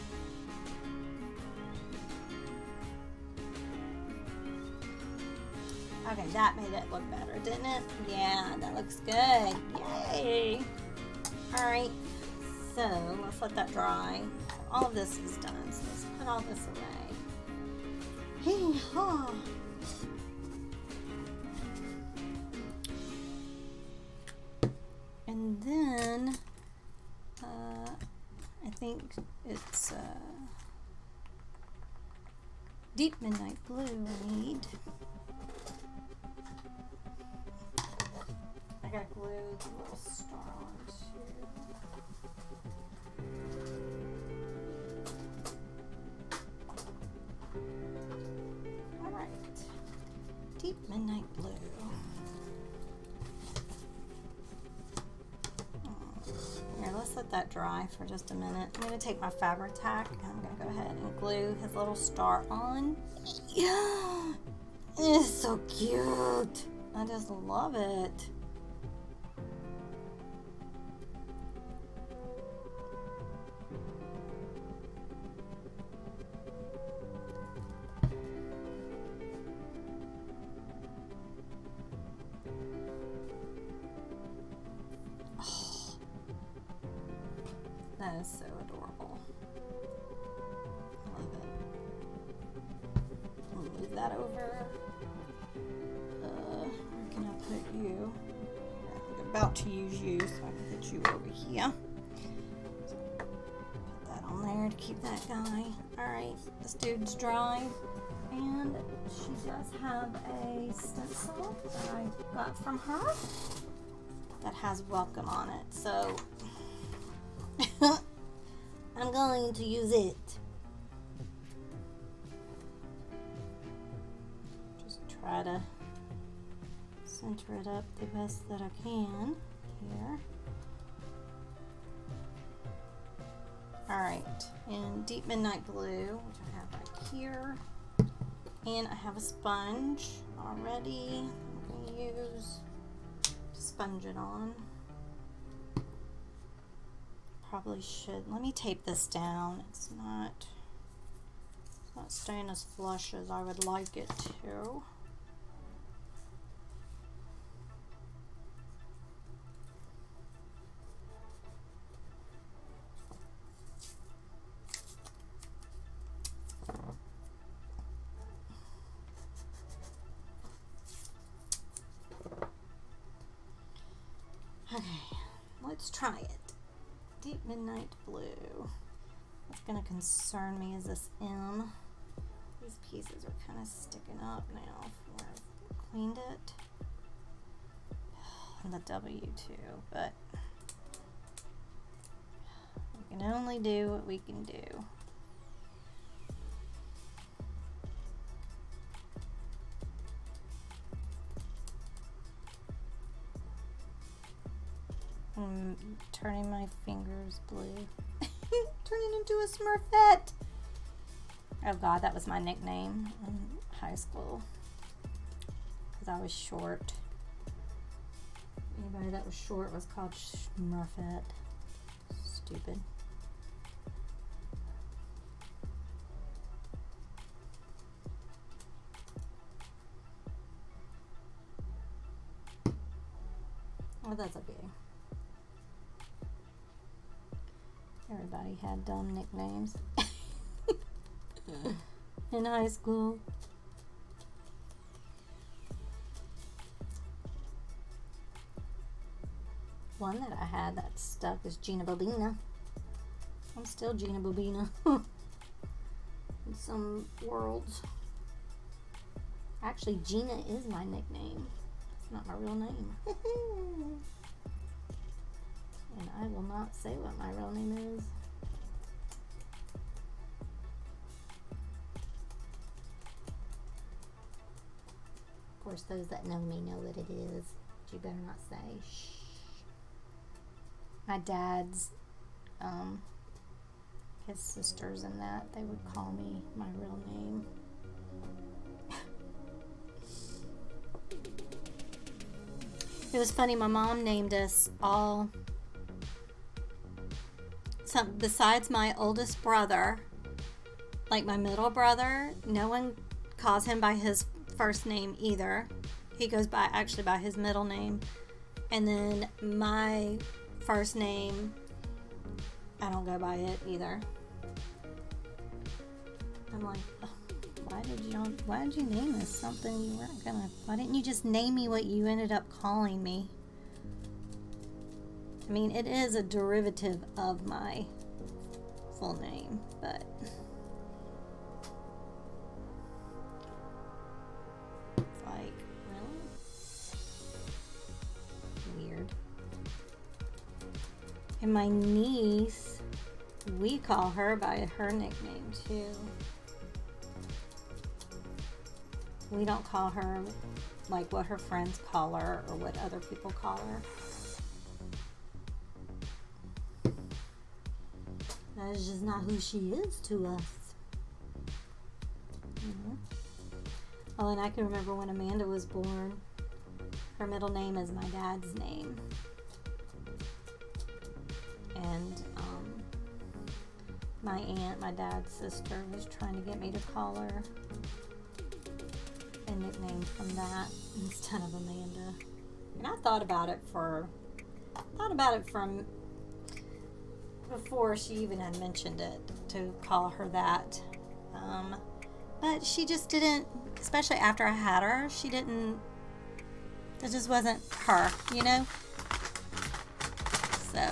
Okay, that made it look better, didn't it? Yeah, that looks good. Yay! Alright, so let's let that dry. All of this is done, so let's put all this away. Hee-haw! And then, I think it's deep midnight blue I need. I gotta glue the little star on too. Alright. Deep midnight blue. Here, let's let that dry for just a minute. I'm gonna take my fabric tack and I'm gonna go ahead and glue his little star on. Yeah! It's so cute! I just love it. That is so adorable. I love it. I'll move that over. Where can I put you? I'm about to use you, so I can put you over here. So put that on there to keep that guy. Alright, this dude's dry. And she does have a stencil that I got from her that has welcome on it. So I'm going to use it. Just try to center it up the best that I can here. Alright, in deep midnight blue, which I have right here. And I have a sponge already. I'm going to use to sponge it on. Probably should. Let me tape this down. It's not staying as flush as I would like it to. Okay, let's try it. Deep midnight blue. What's going to concern me is this M. These pieces are kind of sticking up now from where I've cleaned it. And the W too, but we can only do what we can do. I'm turning my fingers blue. Turning into a Smurfette. Oh God, that was my nickname in high school. Because I was short. Anybody that was short was called Smurfette. Stupid. Oh, that's okay. Everybody had dumb nicknames in high school. One that I had that stuck is Gina Bobina. I'm still Gina Bobina in some worlds. Actually, Gina is my nickname. It's not my real name. And I will not say what my real name is. Of course, those that know me know what it is. But you better not say. Shh. My dad's, his sisters and that, they would call me my real name. It was funny, my mom named us all, besides my oldest brother, like my middle brother, no one calls him by his first name either. He goes by his middle name. And then my first name, I don't go by it either. I'm like, why did you name this something you weren't gonna? Why didn't you just name me what you ended up calling me? I mean, it is a derivative of my full name, but it's like, really? Weird. And my niece, we call her by her nickname too. We don't call her like what her friends call her or what other people call her. That is just not who she is to us. Mm-hmm. Oh, and I can remember when Amanda was born, her middle name is my dad's name. And my aunt, my dad's sister, was trying to get me to call her a nickname from that instead of Amanda. And I thought about it from before she even had mentioned it, to call her that. But she just didn't, especially after I had her, she didn't, it just wasn't her, you know? So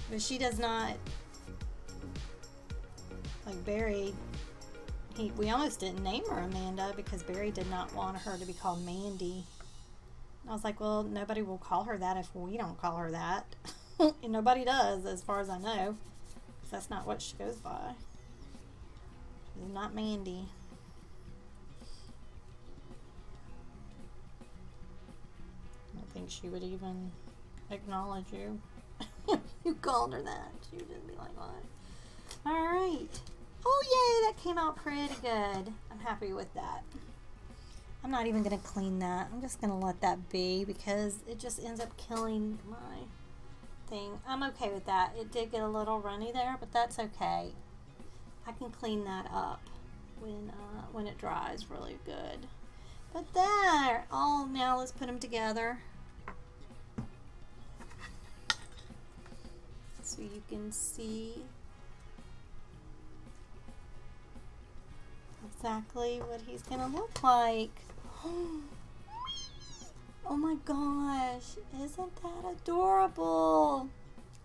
but she does not, like Barry, we almost didn't name her Amanda because Barry did not want her to be called Mandy. I was like, well, nobody will call her that if we don't call her that. And nobody does, as far as I know. Because that's not what she goes by. She's not Mandy. I don't think she would even acknowledge you. You called her that. She would just be like, what? Alright. Oh, yay, that came out pretty good. I'm happy with that. I'm not even going to clean that. I'm just going to let that be because it just ends up killing my thing. I'm okay with that. It did get a little runny there, but that's okay. I can clean that up when it dries really good. But there. Oh, now let's put them together. So you can see exactly what he's gonna look like. Oh my gosh, isn't that adorable?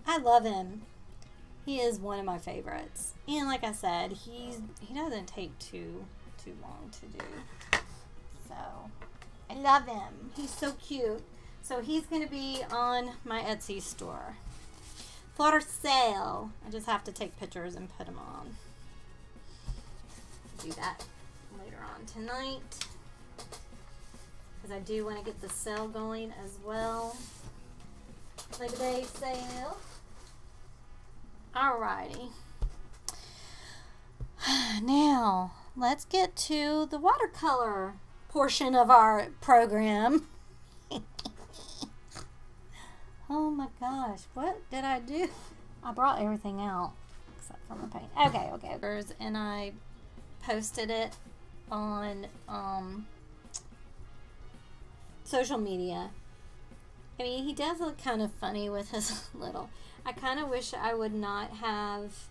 I love him. He is one of my favorites. And like I said, he doesn't take too long to do. So I love him. He's so cute. So he's gonna be on my Etsy store. For sale. I just have to take pictures and put them on. Do that later on tonight. Because I do want to get the sale going as well. Labor Day sale. Alrighty. Now, let's get to the watercolor portion of our program. Oh my gosh, what did I do? I brought everything out except for my paint. Okay. And I posted it on social media. I mean, he does look kind of funny with his little... I kind of wish I would not have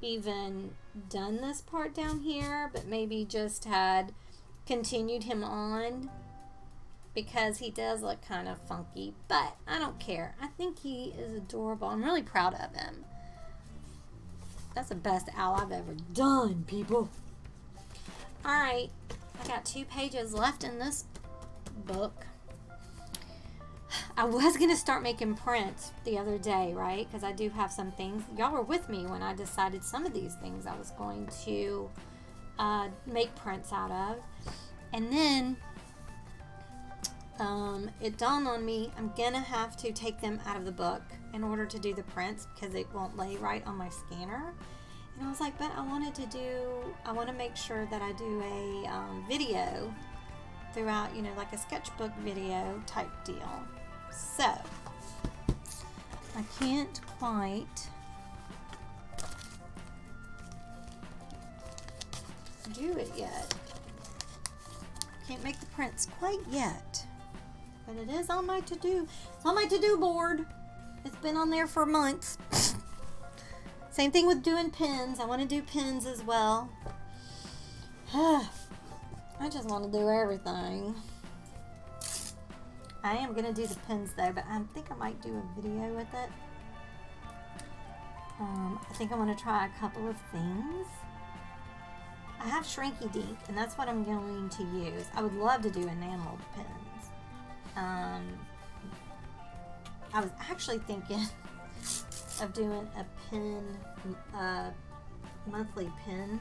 even done this part down here, but maybe just had continued him on, because he does look kind of funky, but I don't care. I think he is adorable. I'm really proud of him. That's the best owl I've ever done, people. Alright, I got 2 pages left in this book. I was going to start making prints the other day, right? Because I do have some things. Y'all were with me when I decided some of these things I was going to make prints out of. And then it dawned on me I'm gonna have to take them out of the book in order to do the prints because it won't lay right on my scanner. And I was like, but I want to make sure that I do a video throughout, you know, like a sketchbook video type deal. So I can't quite do it yet. Can't make the prints quite yet, but it is on my to-do. It's on my to-do board. It's been on there for months. Same thing with doing pins. I want to do pins as well. I just want to do everything. I am going to do the pins though, but I think I might do a video with it. I think I want to try a couple of things. I have Shrinky Dink, and that's what I'm going to use. I would love to do enameled pins. I was actually thinking of doing a pin, monthly pin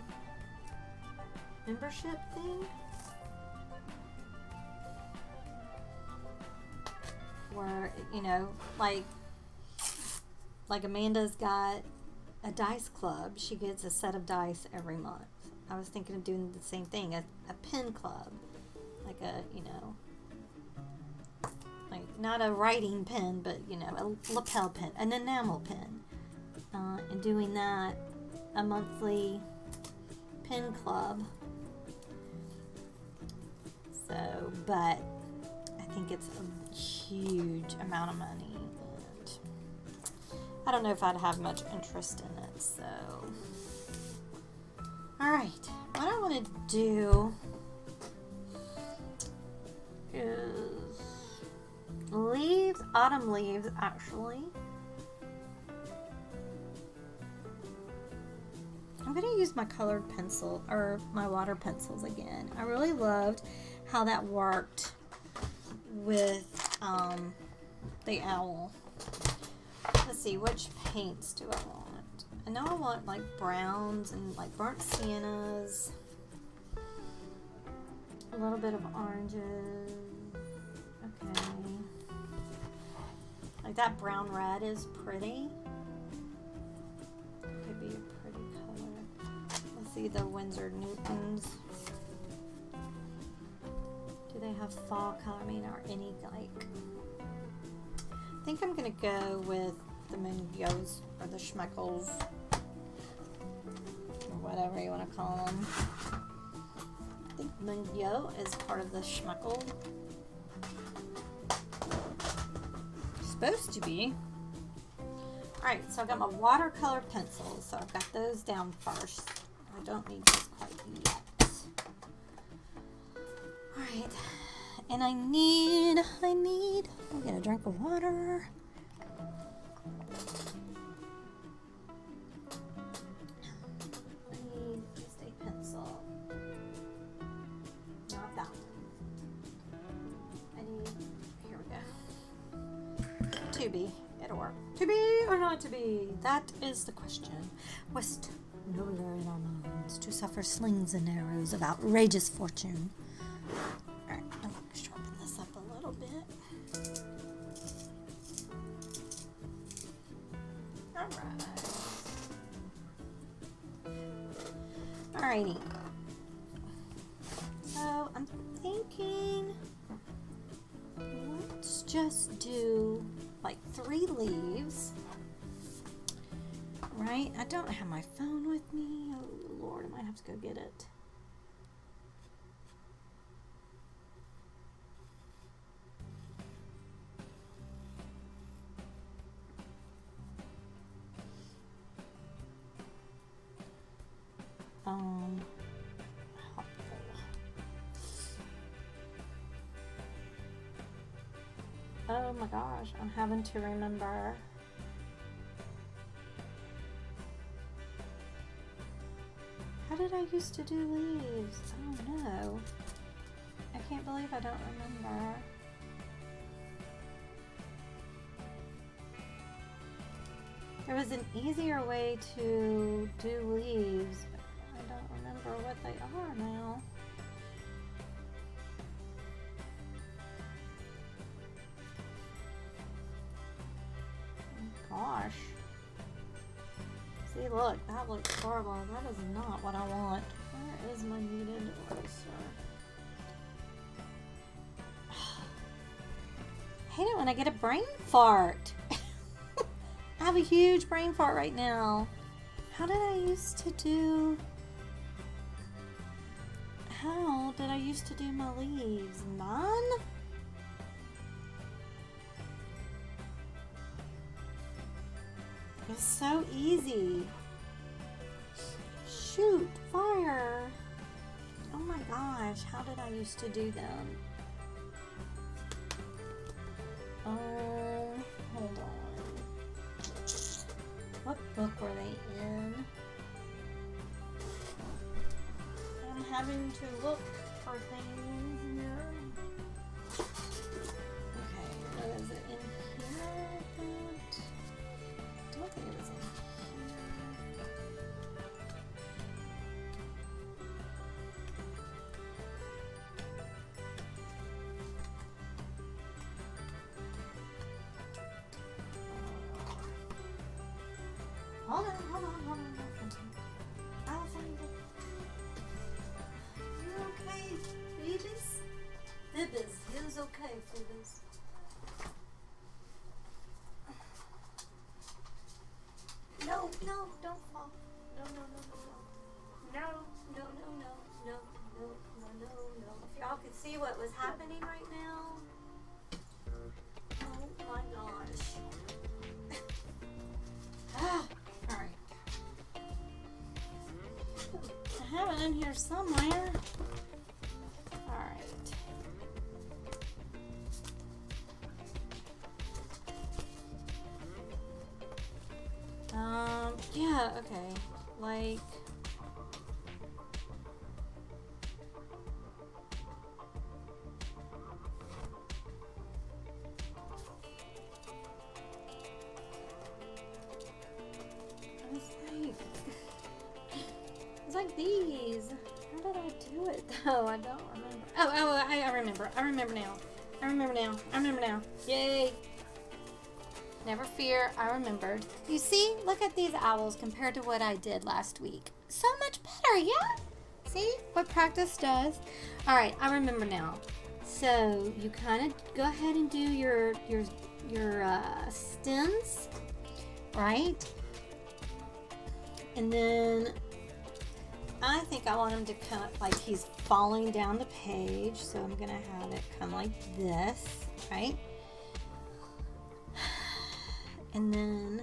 membership thing. Where, you know, like Amanda's got a dice club. She gets a set of dice every month. I was thinking of doing the same thing, a pen club, like a, you know, like not a writing pen, but, you know, a lapel pen, an enamel pen, and doing that, a monthly pen club. So, but I think it's a huge amount of money, and I don't know if I'd have much interest in it, so. Alright, what I want to do is leaves, autumn leaves actually. I'm going to use my colored pencil, or my water pencils again. I really loved how that worked with the owl. Let's see, which paints do I want? I know I want like browns and like burnt siennas, a little bit of oranges. Okay, like that brown red is pretty. Could be a pretty color. Let's see the Winsor Newtons. Do they have fall color? I mean, or any like? I think I'm gonna go with the Mungios or the Schmeckles, or whatever you want to call them. I think Mungyo is part of the Schmeckle. Supposed to be. Alright, so I've got my watercolor pencils, so I've got those down first. I don't need those quite yet. Alright, and I need, I'll get a drink of water. I need just a pencil. Not that one. I need, here we go. To be, it'll work. To be or not to be? That is the question. West nobler in our minds, to suffer slings and arrows of outrageous fortune. Alright, I'm going to sharpen this up a little bit. Alrighty. So I'm thinking let's just do like 3 leaves. Right? I don't have my phone with me. Oh Lord, I might have to go get it. Oh my gosh, I'm having to remember. How did I used to do leaves? Oh no. I can't believe I don't remember. There was an easier way to do leaves, but I don't remember what they are now. See, look, that looks horrible. That is not what I want. Where is my kneaded eraser? I hate it when I get a brain fart. I have a huge brain fart right now. How did I used to do my leaves? None? It was so easy. Shoot, fire. Oh my gosh, how did I used to do them? Hold on. What book were they in? I'm having to look for things here. Okay, is it in here? I don't think it was in here. Hold on. I'll find it. You okay, Phoebus? Phoebus, you's okay, Phoebus. No, don't fall. No. If y'all could see what was happening right now. Oh my gosh. Alright. I have it in here somewhere. Alright. Yeah, okay. Like, it's like these. How did I do it though? I don't remember. I remember. I remember now. Yay. Never fear, I remembered. You see, look at these owls compared to what I did last week. So much better, yeah? See what practice does? All right, I remember now. So you kind of go ahead and do your stems, right? And then I think I want him to kind of like he's falling down the page. So I'm gonna have it kind of like this, right? And then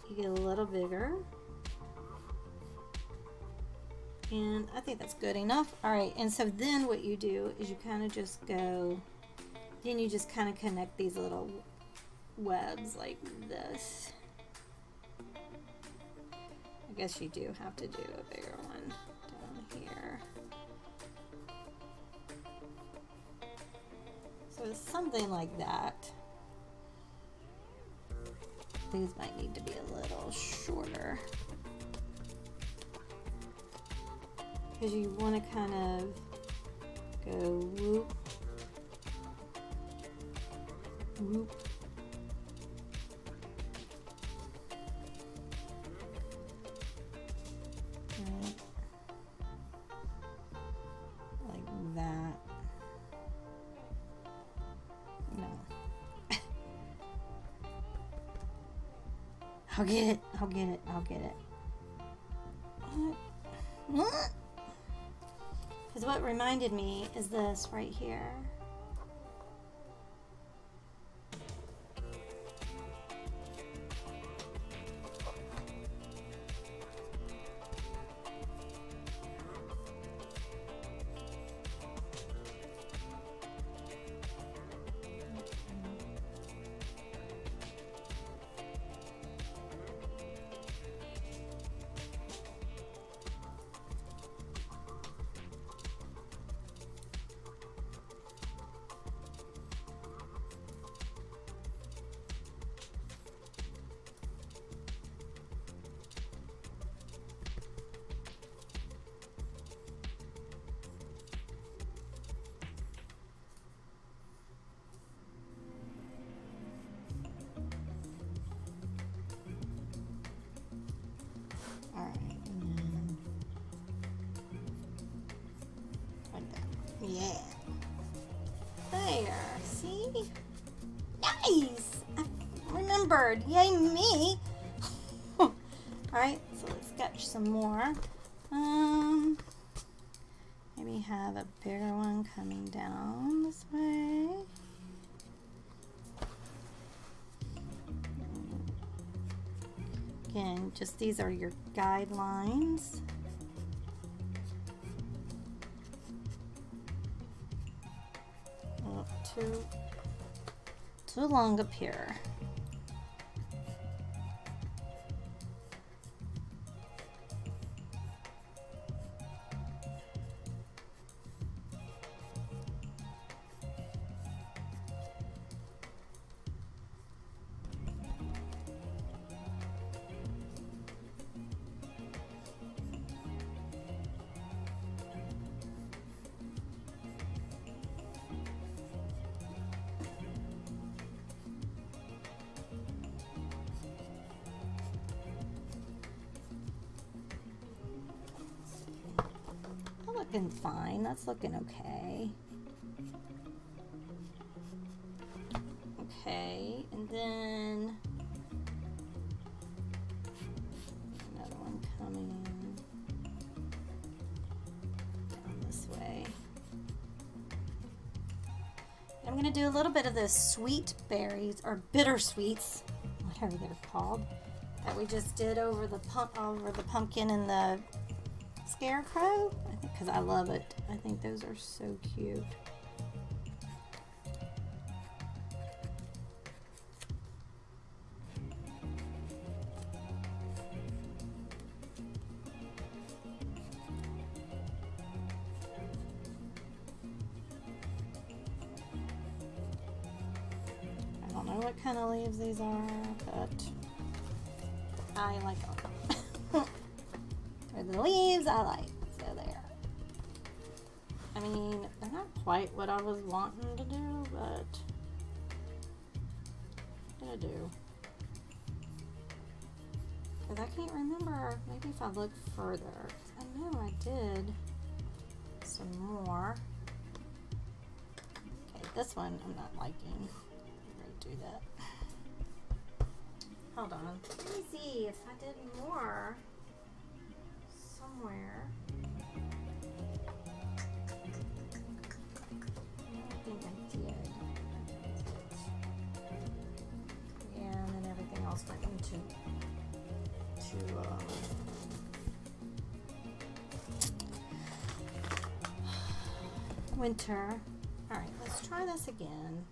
you get a little bigger. And I think that's good enough. All right, and so then what you do is you kind of just go, then you just kind of connect these little webs like this. I guess you do have to do a bigger one down here. So it's something like that. These might need to be a little shorter because you want to kind of go whoop, whoop. Right. Like that. No. I'll get it. What? Because what reminded me is this right here. Yeah. There, see? Nice! I remembered. Yay me! Alright, so let's sketch some more. Maybe have a bigger one coming down this way. Again, just these are your guidelines. Oh, too long up here. Looking fine. That's looking okay. Okay, and then another one coming down this way. I'm going to do a little bit of the sweet berries or bitter sweets, whatever they're called, that we just did over the pumpkin and the scarecrow, because I love it. I think those are so cute. I don't know what kind of leaves these are, but I like them. They're the leaves I like. So there. I mean, they're not quite what I was wanting to do, but I'm gonna do. Because I can't remember. Maybe if I look further. I know I did some more. Okay, this one I'm not liking. I'm gonna do that. Hold on. Let me see if I did more somewhere. I think I did. Yeah, and then everything else went into winter. All right, let's try this again.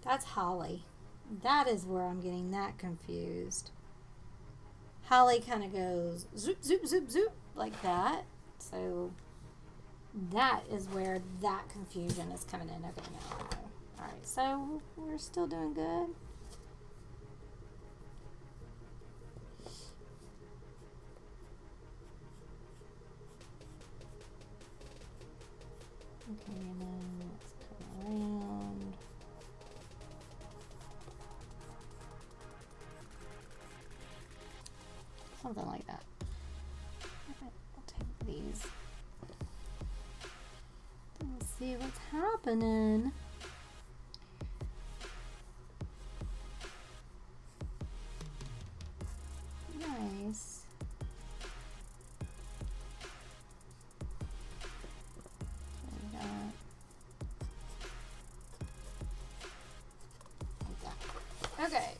That's holly. That is where I'm getting that confused. Holly kind of goes zoop, zoop, zoop, zoop, like that. So that is where that confusion is coming in. Okay, now I know. Alright, so we're still doing good. Okay, and then let's come around. Something like that. Okay, I'll take these. Let's see what's happening. Nice. Okay,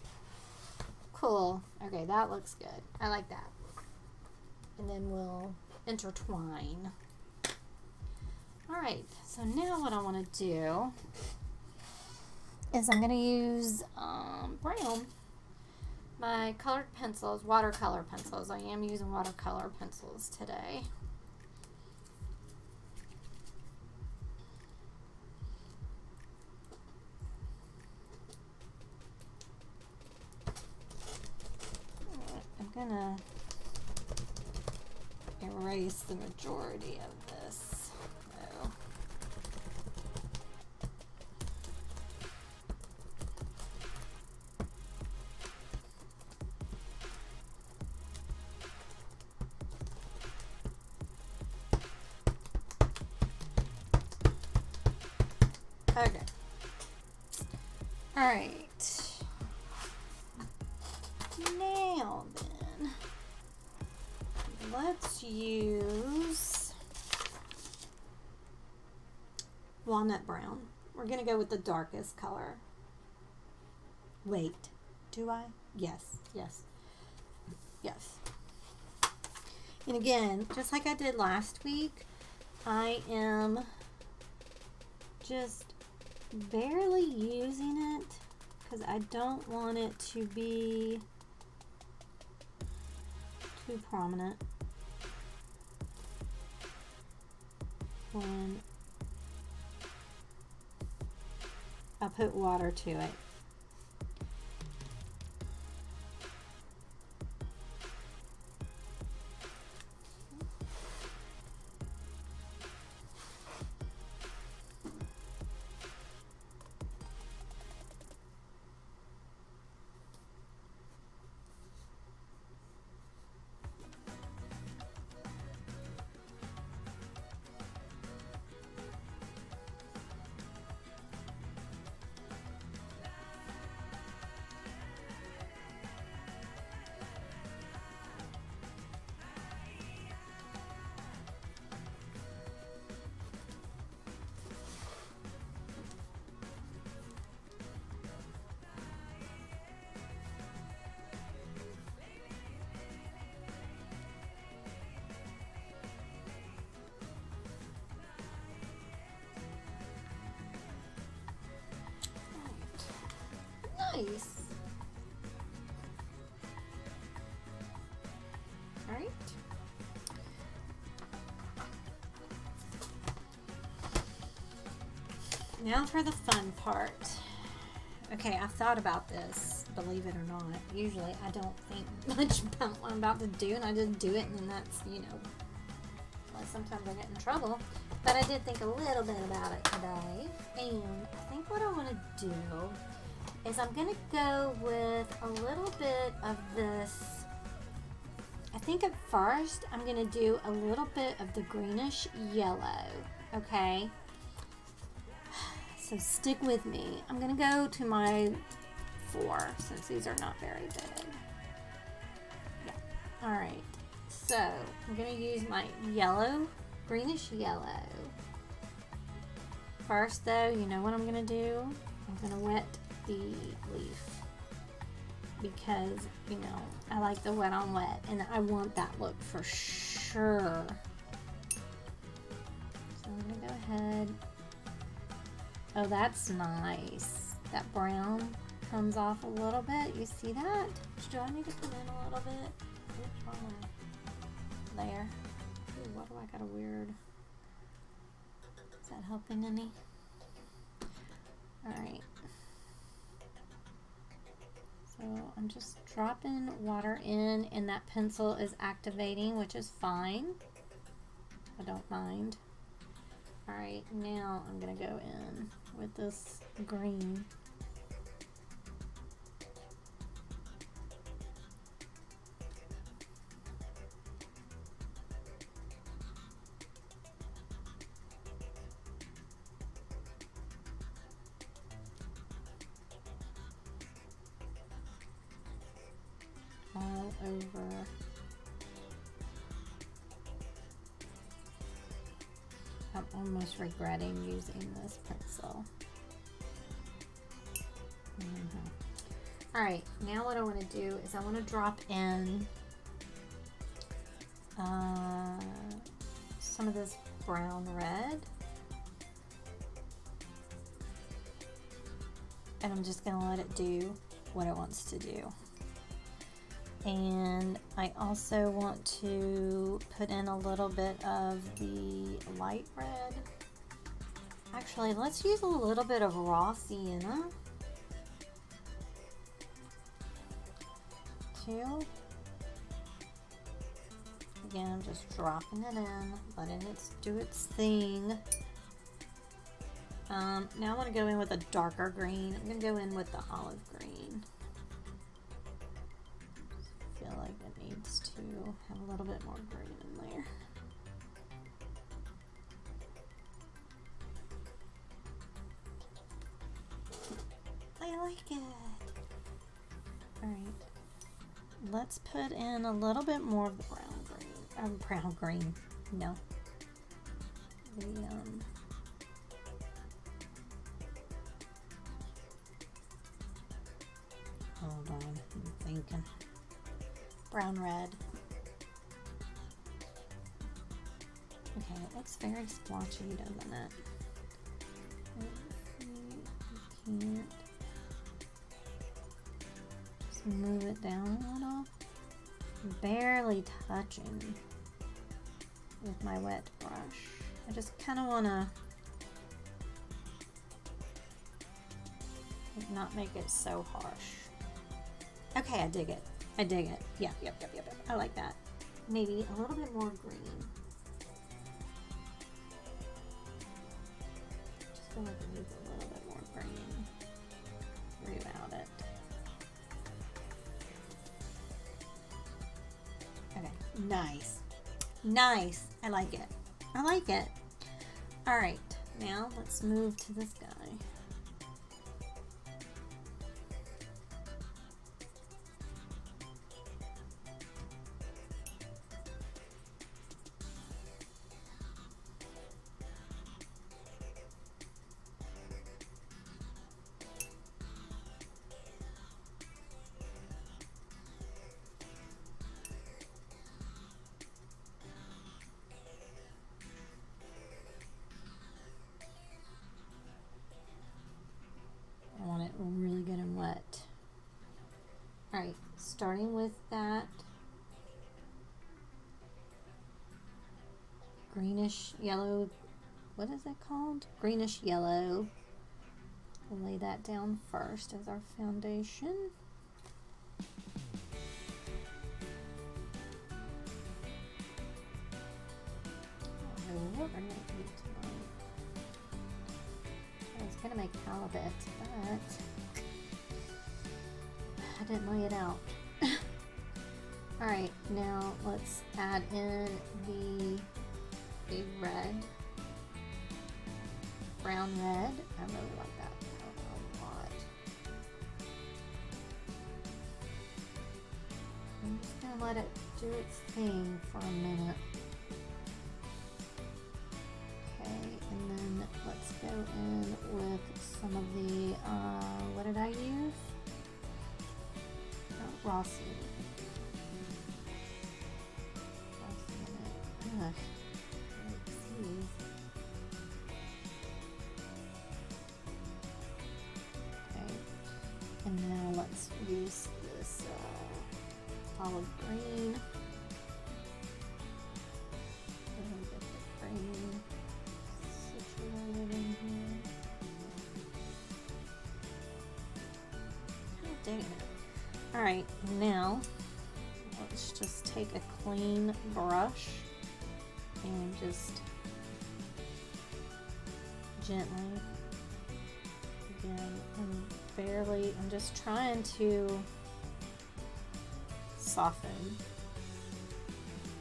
cool. Okay, that looks good. I like that. And then we'll intertwine. Alright, so now what I want to do is I'm going to use brown. My colored pencils, watercolor pencils. I am using watercolor pencils today. I'm gonna erase the majority of this. So. Okay. All right. Now then, let's use walnut brown. We're going to go with the darkest color. Wait, do I? Yes, yes, yes. And again, just like I did last week, I am just barely using it because I don't want it to be too prominent when I put water to it. Nice. All right. Now for the fun part. Okay, I've thought about this, believe it or not. Usually I don't think much about what I'm about to do, and I just do it, and then that's, you know, well, sometimes I get in trouble. But I did think a little bit about it today, and I think what I want to do is I'm going to go with a little bit of this. I think at first I'm going to do a little bit of the greenish yellow, okay? So stick with me. I'm going to go to my 4 since these are not very big. Yeah. All right. So I'm going to use my yellow, greenish yellow. First though, you know what I'm going to do? I'm going to wet the leaf because, you know, I like the wet on wet and I want that look for sure. So I'm going to go ahead. Oh, that's nice. That brown comes off a little bit. You see that? Do I need to come in a little bit? Oops, wrong way. There. Ooh, what do I got a weird... Is that helping any? Alright. So I'm just dropping water in and that pencil is activating, which is fine. I don't mind. Alright, now I'm going to go in with this green. All over. I'm almost regretting using this pencil. Alright, now what I want to do is I want to drop in some of this brown red. And I'm just going to let it do what it wants to do. And I also want to put in a little bit of the light red. Actually, let's use a little bit of raw sienna too. Again, just dropping it in, letting it do its thing. Now I want to go in with a darker green. I'm going to go in with the olive green. I feel like it needs to have a little bit more green in there. I like it. Alright. Let's put in a little bit more of the brown green. Brown green. No. The, hold on. I'm thinking. Brown red. Okay, it looks very splotchy, doesn't it? Let's see. You can't. Just move it down a little. Barely touching with my wet brush. I just kind of want to not make it so harsh. Okay, I dig it. I dig it. Yep. I like that. Maybe a little bit more green. Just feel like it needs a little bit more green throughout it. Okay, nice. Nice. I like it. I like it. All right, now let's move to this guy. Really good and wet. All right, starting with that greenish yellow, what is it called? Greenish yellow. We'll lay that down first as our foundation. What we're gonna eat tonight. I was gonna make halibut, but I didn't lay it out. Alright, now let's add in the red, brown red. I really like that a lot. I'm just gonna let it do its thing for a minute. And then let's go in with some of the, what did I use? Raw seed. Ugh. Okay. And now let's use this olive green. Alright, now let's just take a clean brush and just gently, again, I'm just trying to soften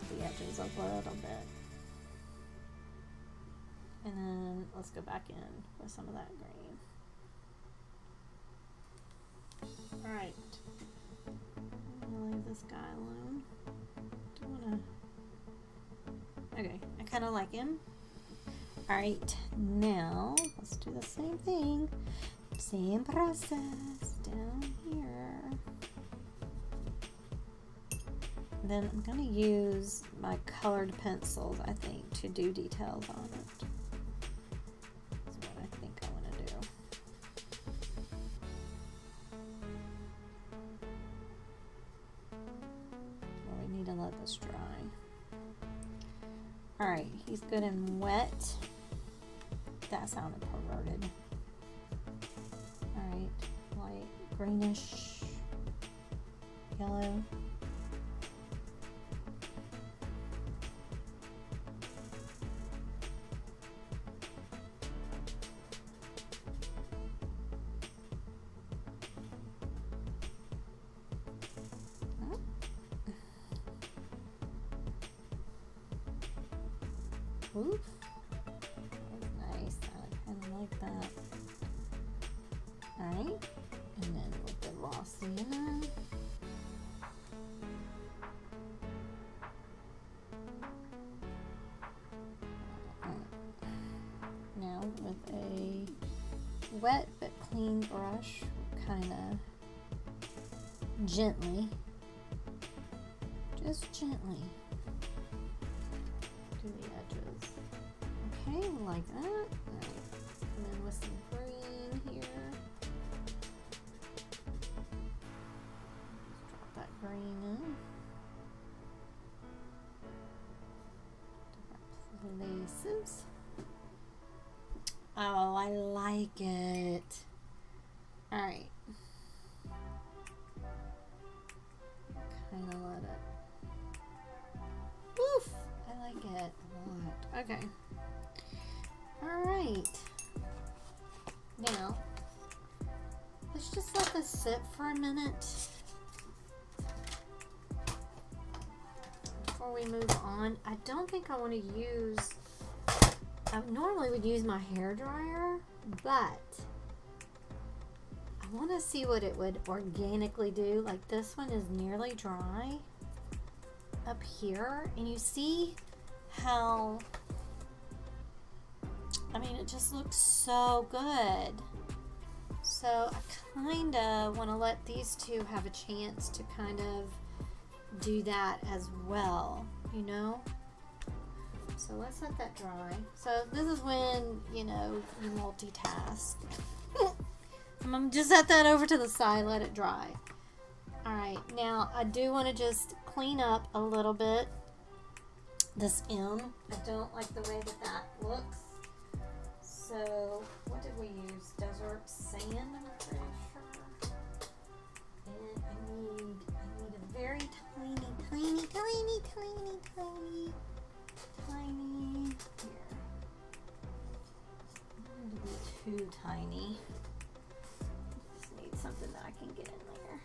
the edges a little bit. And then let's go back in with some of that green. Alright. Leave this guy alone. Okay, I kind of like him. Alright, now let's do the same thing. Same process down here. Then I'm going to use my colored pencils, I think, to do details on it. That's what I think I want to do. To let this dry. Alright, he's good and wet. That sounded perverted. Alright, light greenish yellow. Oops. That's nice. I kind of like that. Alright. And then with the raw sienna. Now with a wet but clean brush, kind of gently, just gently do the edges. Okay, like that. Right. And then with some green here. Just drop that green in. Different places. Oh, I like it. All right. Kind of let it. Woof! I like it a lot. Okay. All right. Now, let's just let this sit for a minute before we move on. I don't think I want to use. I normally would use my hair dryer, but I want to see what it would organically do. Like this one is nearly dry up here, and you see how, I mean, it just looks so good. So I kind of want to let these two have a chance to kind of do that as well, you know? So let's let that dry. So this is when, you know, you multitask. I'm gonna just set that over to the side, let it dry. All right, now I do want to just clean up a little bit this M. I don't like the way that that looks. So what did we use? Desert sand, I'm pretty sure. And I need a very tiny here. I don't want to be too tiny. Just need something that I can get in there.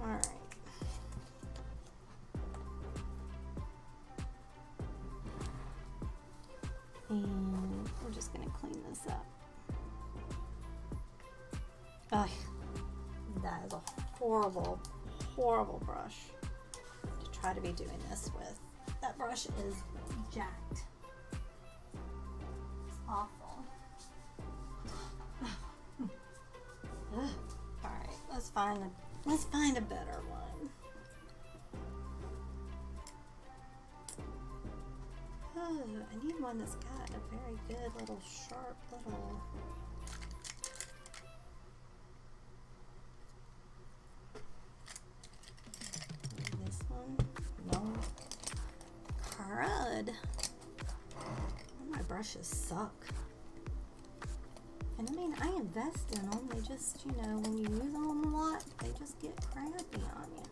All right. And we're just gonna clean this up. Ugh, that is a horrible brush to try to be doing this with. That brush is jacked. It's awful. Alright, let's find a better one. Oh, I need one that's got a very good little sharp little. This one? No. Crud. My brushes suck. And I mean, I invest in them. They just, you know, when you use them a lot, they just get crappy on you.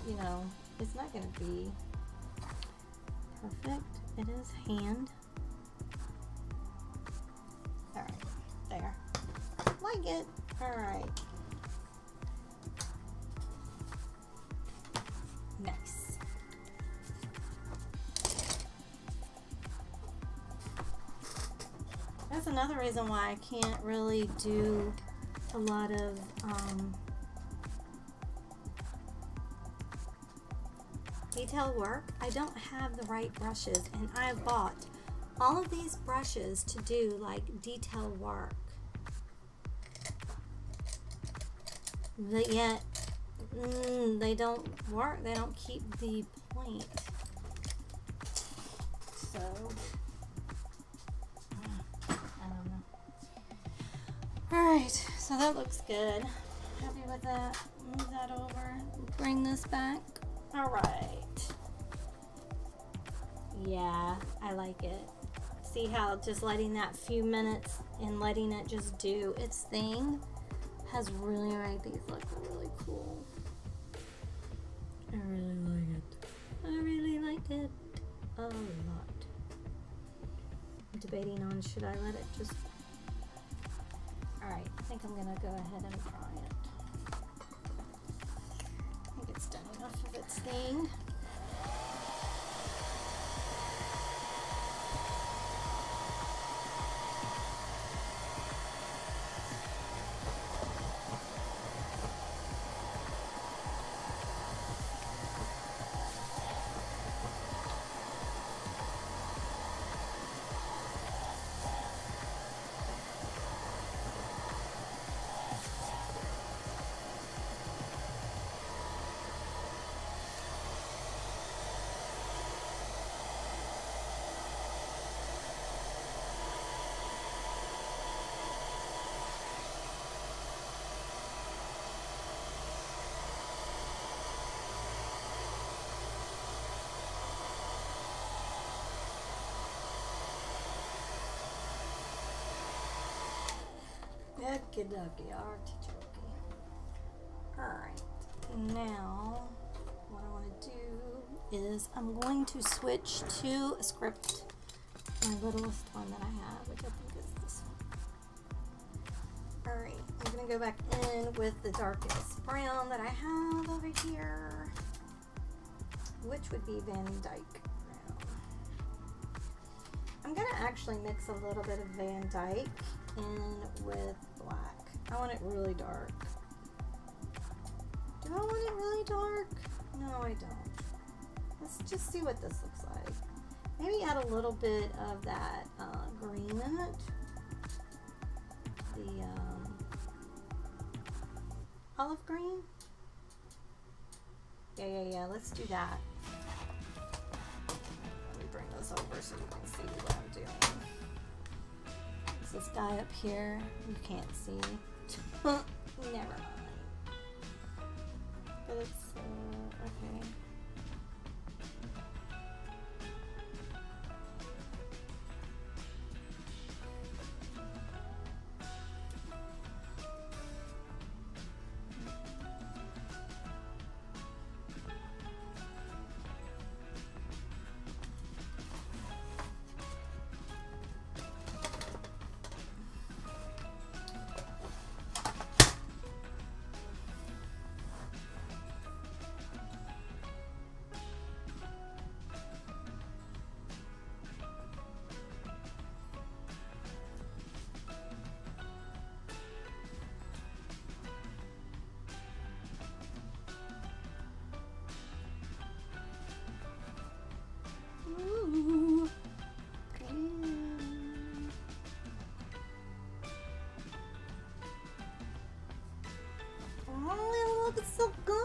You know, it's not going to be perfect. It is hand. All right, there. Like it. All right. Nice. That's another reason why I can't really do a lot of detail work. I don't have the right brushes, and I bought all of these brushes to do like detail work, but yet they don't work. They don't keep the point. So I don't know. All right, so that looks good. Happy with that. Move that over. bring this back. All right. Yeah, I like it. See how just letting that few minutes and letting it just do its thing has really made these look really cool. I really like it. I really like it a lot. I'm debating on should I let it just... Alright, I think I'm going to go ahead and try it. I think it's done enough of its thing. Okie dokie, artichoke. Alright, now what I want to do is I'm going to switch to a script, my littlest one that I have, which I think is this one. Alright, I'm going to go back in with the darkest brown that I have over here, which would be Van Dyke brown. I'm going to actually mix a little bit of Van Dyke in with black. I want it really dark. Do I want it really dark? No, I don't. Let's just see what this looks like. Maybe add a little bit of that green in it. The olive green. Yeah. Let's do that. Let me bring this over so you can see what I'm doing. This guy up here, you can't see. Never mind. But it's, okay. Ooh. Oh, it looks so good.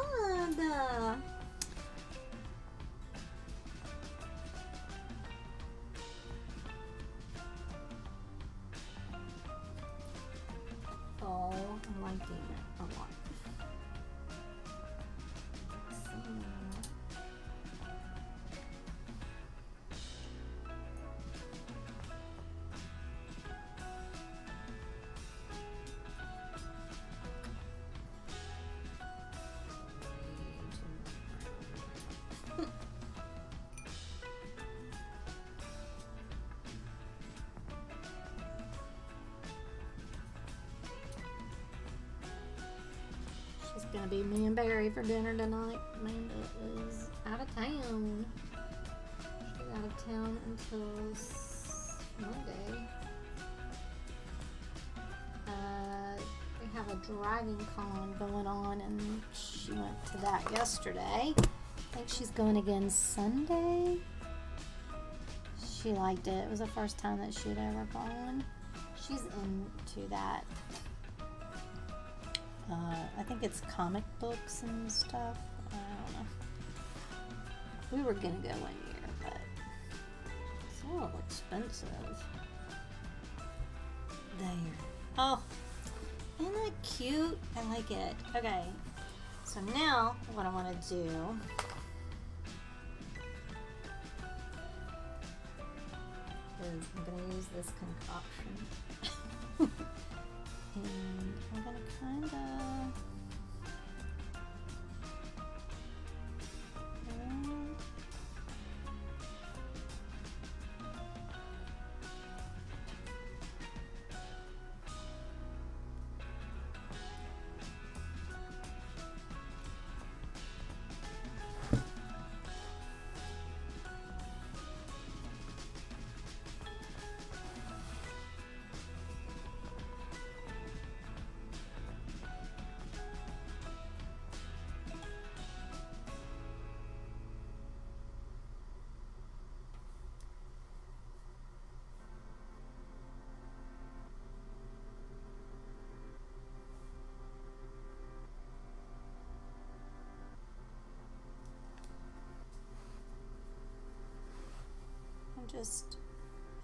Oh, I'm liking it a lot. She's gonna be me and Barry for dinner tonight. Amanda is out of town. She's out of town until Monday. We have a driving con going on, and she went to that yesterday. I think she's going again Sunday. She liked it. It was the first time that she had ever gone. She's into that. I think it's comic books and stuff. I don't know. We were gonna go one year, but it's a little expensive. There. Oh, isn't that cute? I like it. Okay, So now what I want to do is I'm going to use this concoction. And I'm going to kind of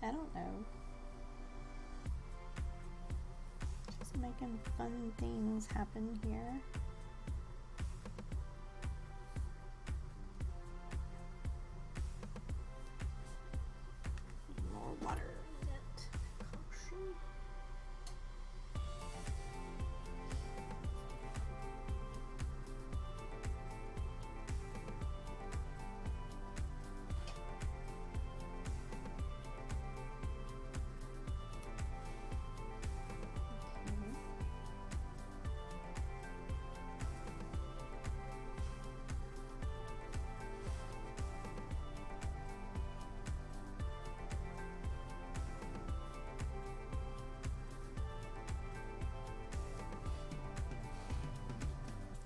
I don't know, just making fun things happen here. More water in it. Concoction.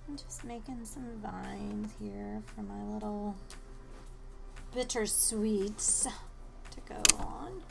I'm just making some vines here for my little bittersweets to go on.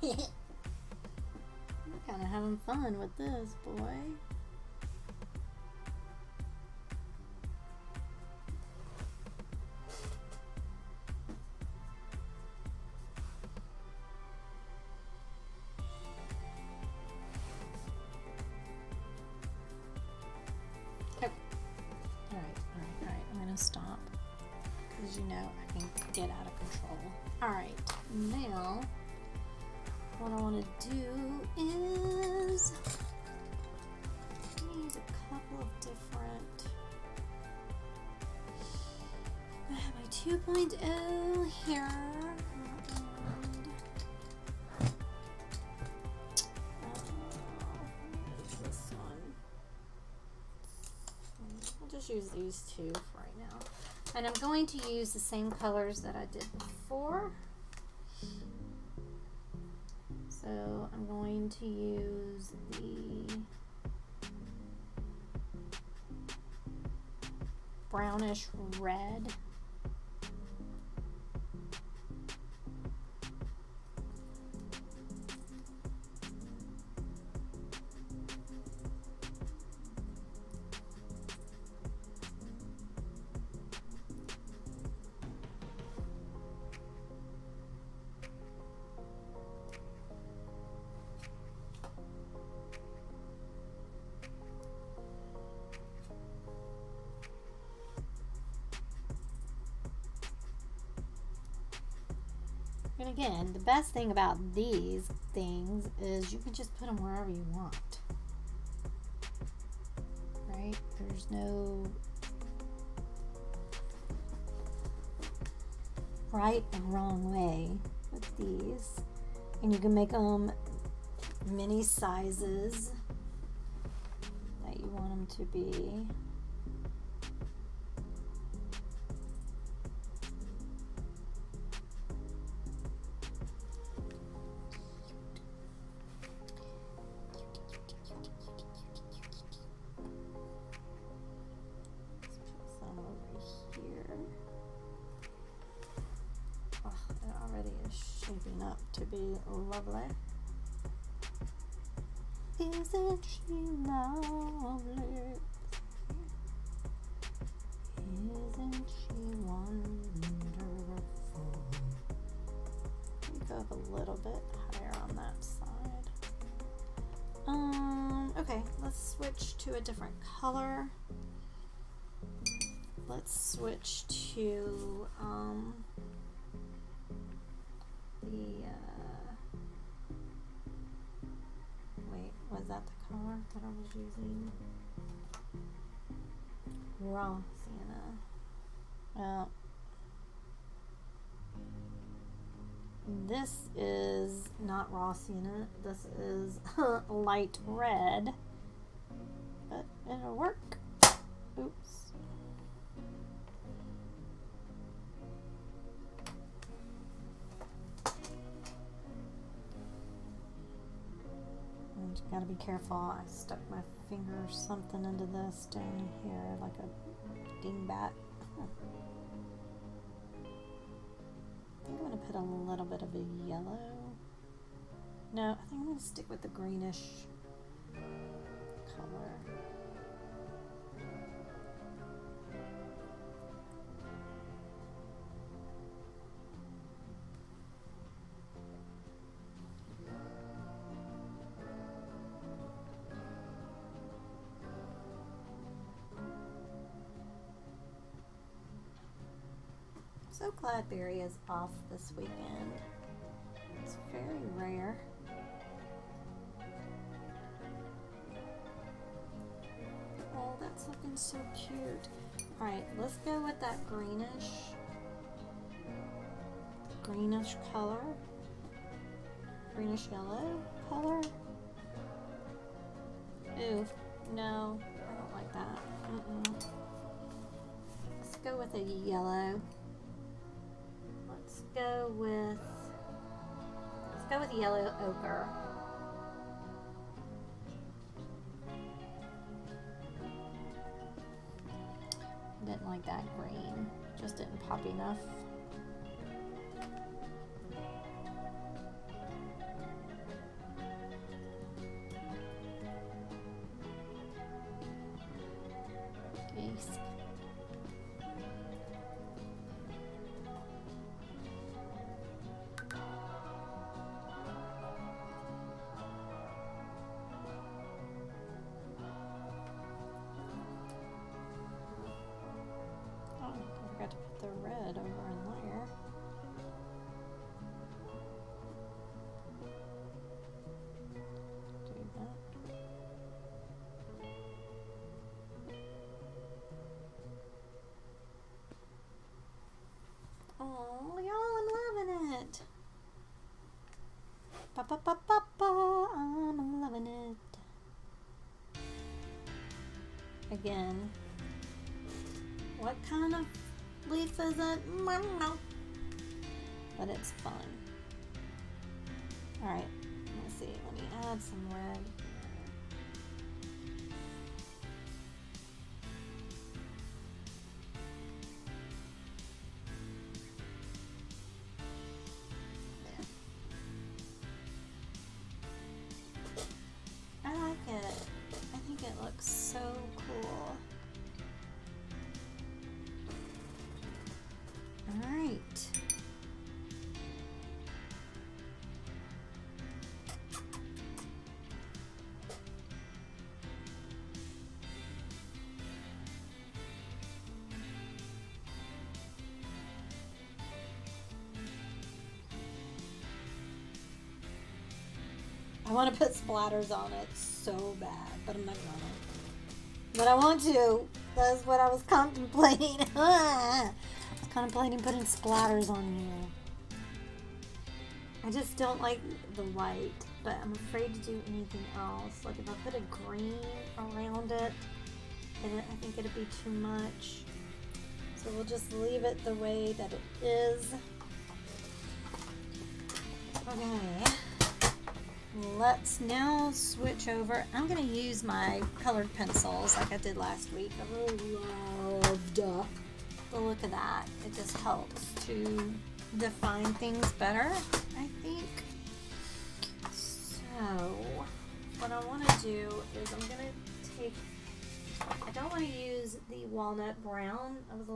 I'm kind of having fun with this, boy. Oh. Alright. I'm going to stop because you know I can get out of control. Alright, now what I want to do is need a couple of different. I have my 2.0 here. What is this one? I'll just use these two for right now. And I'm going to use the same colors that I did before. So I'm going to use the brownish red. And again, the best thing about these things is you can just put them wherever you want. Right? There's no right and wrong way with these. And you can make them many sizes that you want them to be. out to be lovely. Isn't she lovely? Isn't she wonderful? Go up a little bit higher on that side. Okay, let's switch to a different color. Let's switch to wait, was that the color that I was using? Raw sienna. This is not raw sienna. This is light red, but it'll work. Oops. I just gotta be careful. I stuck my finger or something into this down here like a dingbat. I think I'm going to put a little bit of a yellow. No, I think I'm going to stick with the greenish color. So glad Barry is off this weekend. It's very rare. Oh, that's looking so cute. Alright, let's go with that greenish color. Greenish yellow color. Ooh, no, I don't like that. Let's go with a yellow. Let's go with yellow ochre. Didn't like that green. Just didn't pop enough. Yes. To put the red over in there. Do that. Oh, y'all, I'm loving it. I'm loving it. Again, what kind of leaf is it? But it's fun. Alright, let's see. Let me add some red there. I like it. I think it looks so cool. Alright. I want to put splatters on it so bad, but I'm not gonna. But I want to. That's what I was contemplating. Contemplating putting splatters on here. I just don't like the white, but I'm afraid to do anything else. Like if I put a green around it, then I think it'd be too much. So we'll just leave it the way that it is. Okay. Let's now switch over. I'm going to use my colored pencils like I did last week. I really loved the look of that. It just helps to define things better, I think. So what I want to do is I'm going to take, I don't want to use the walnut brown. I was a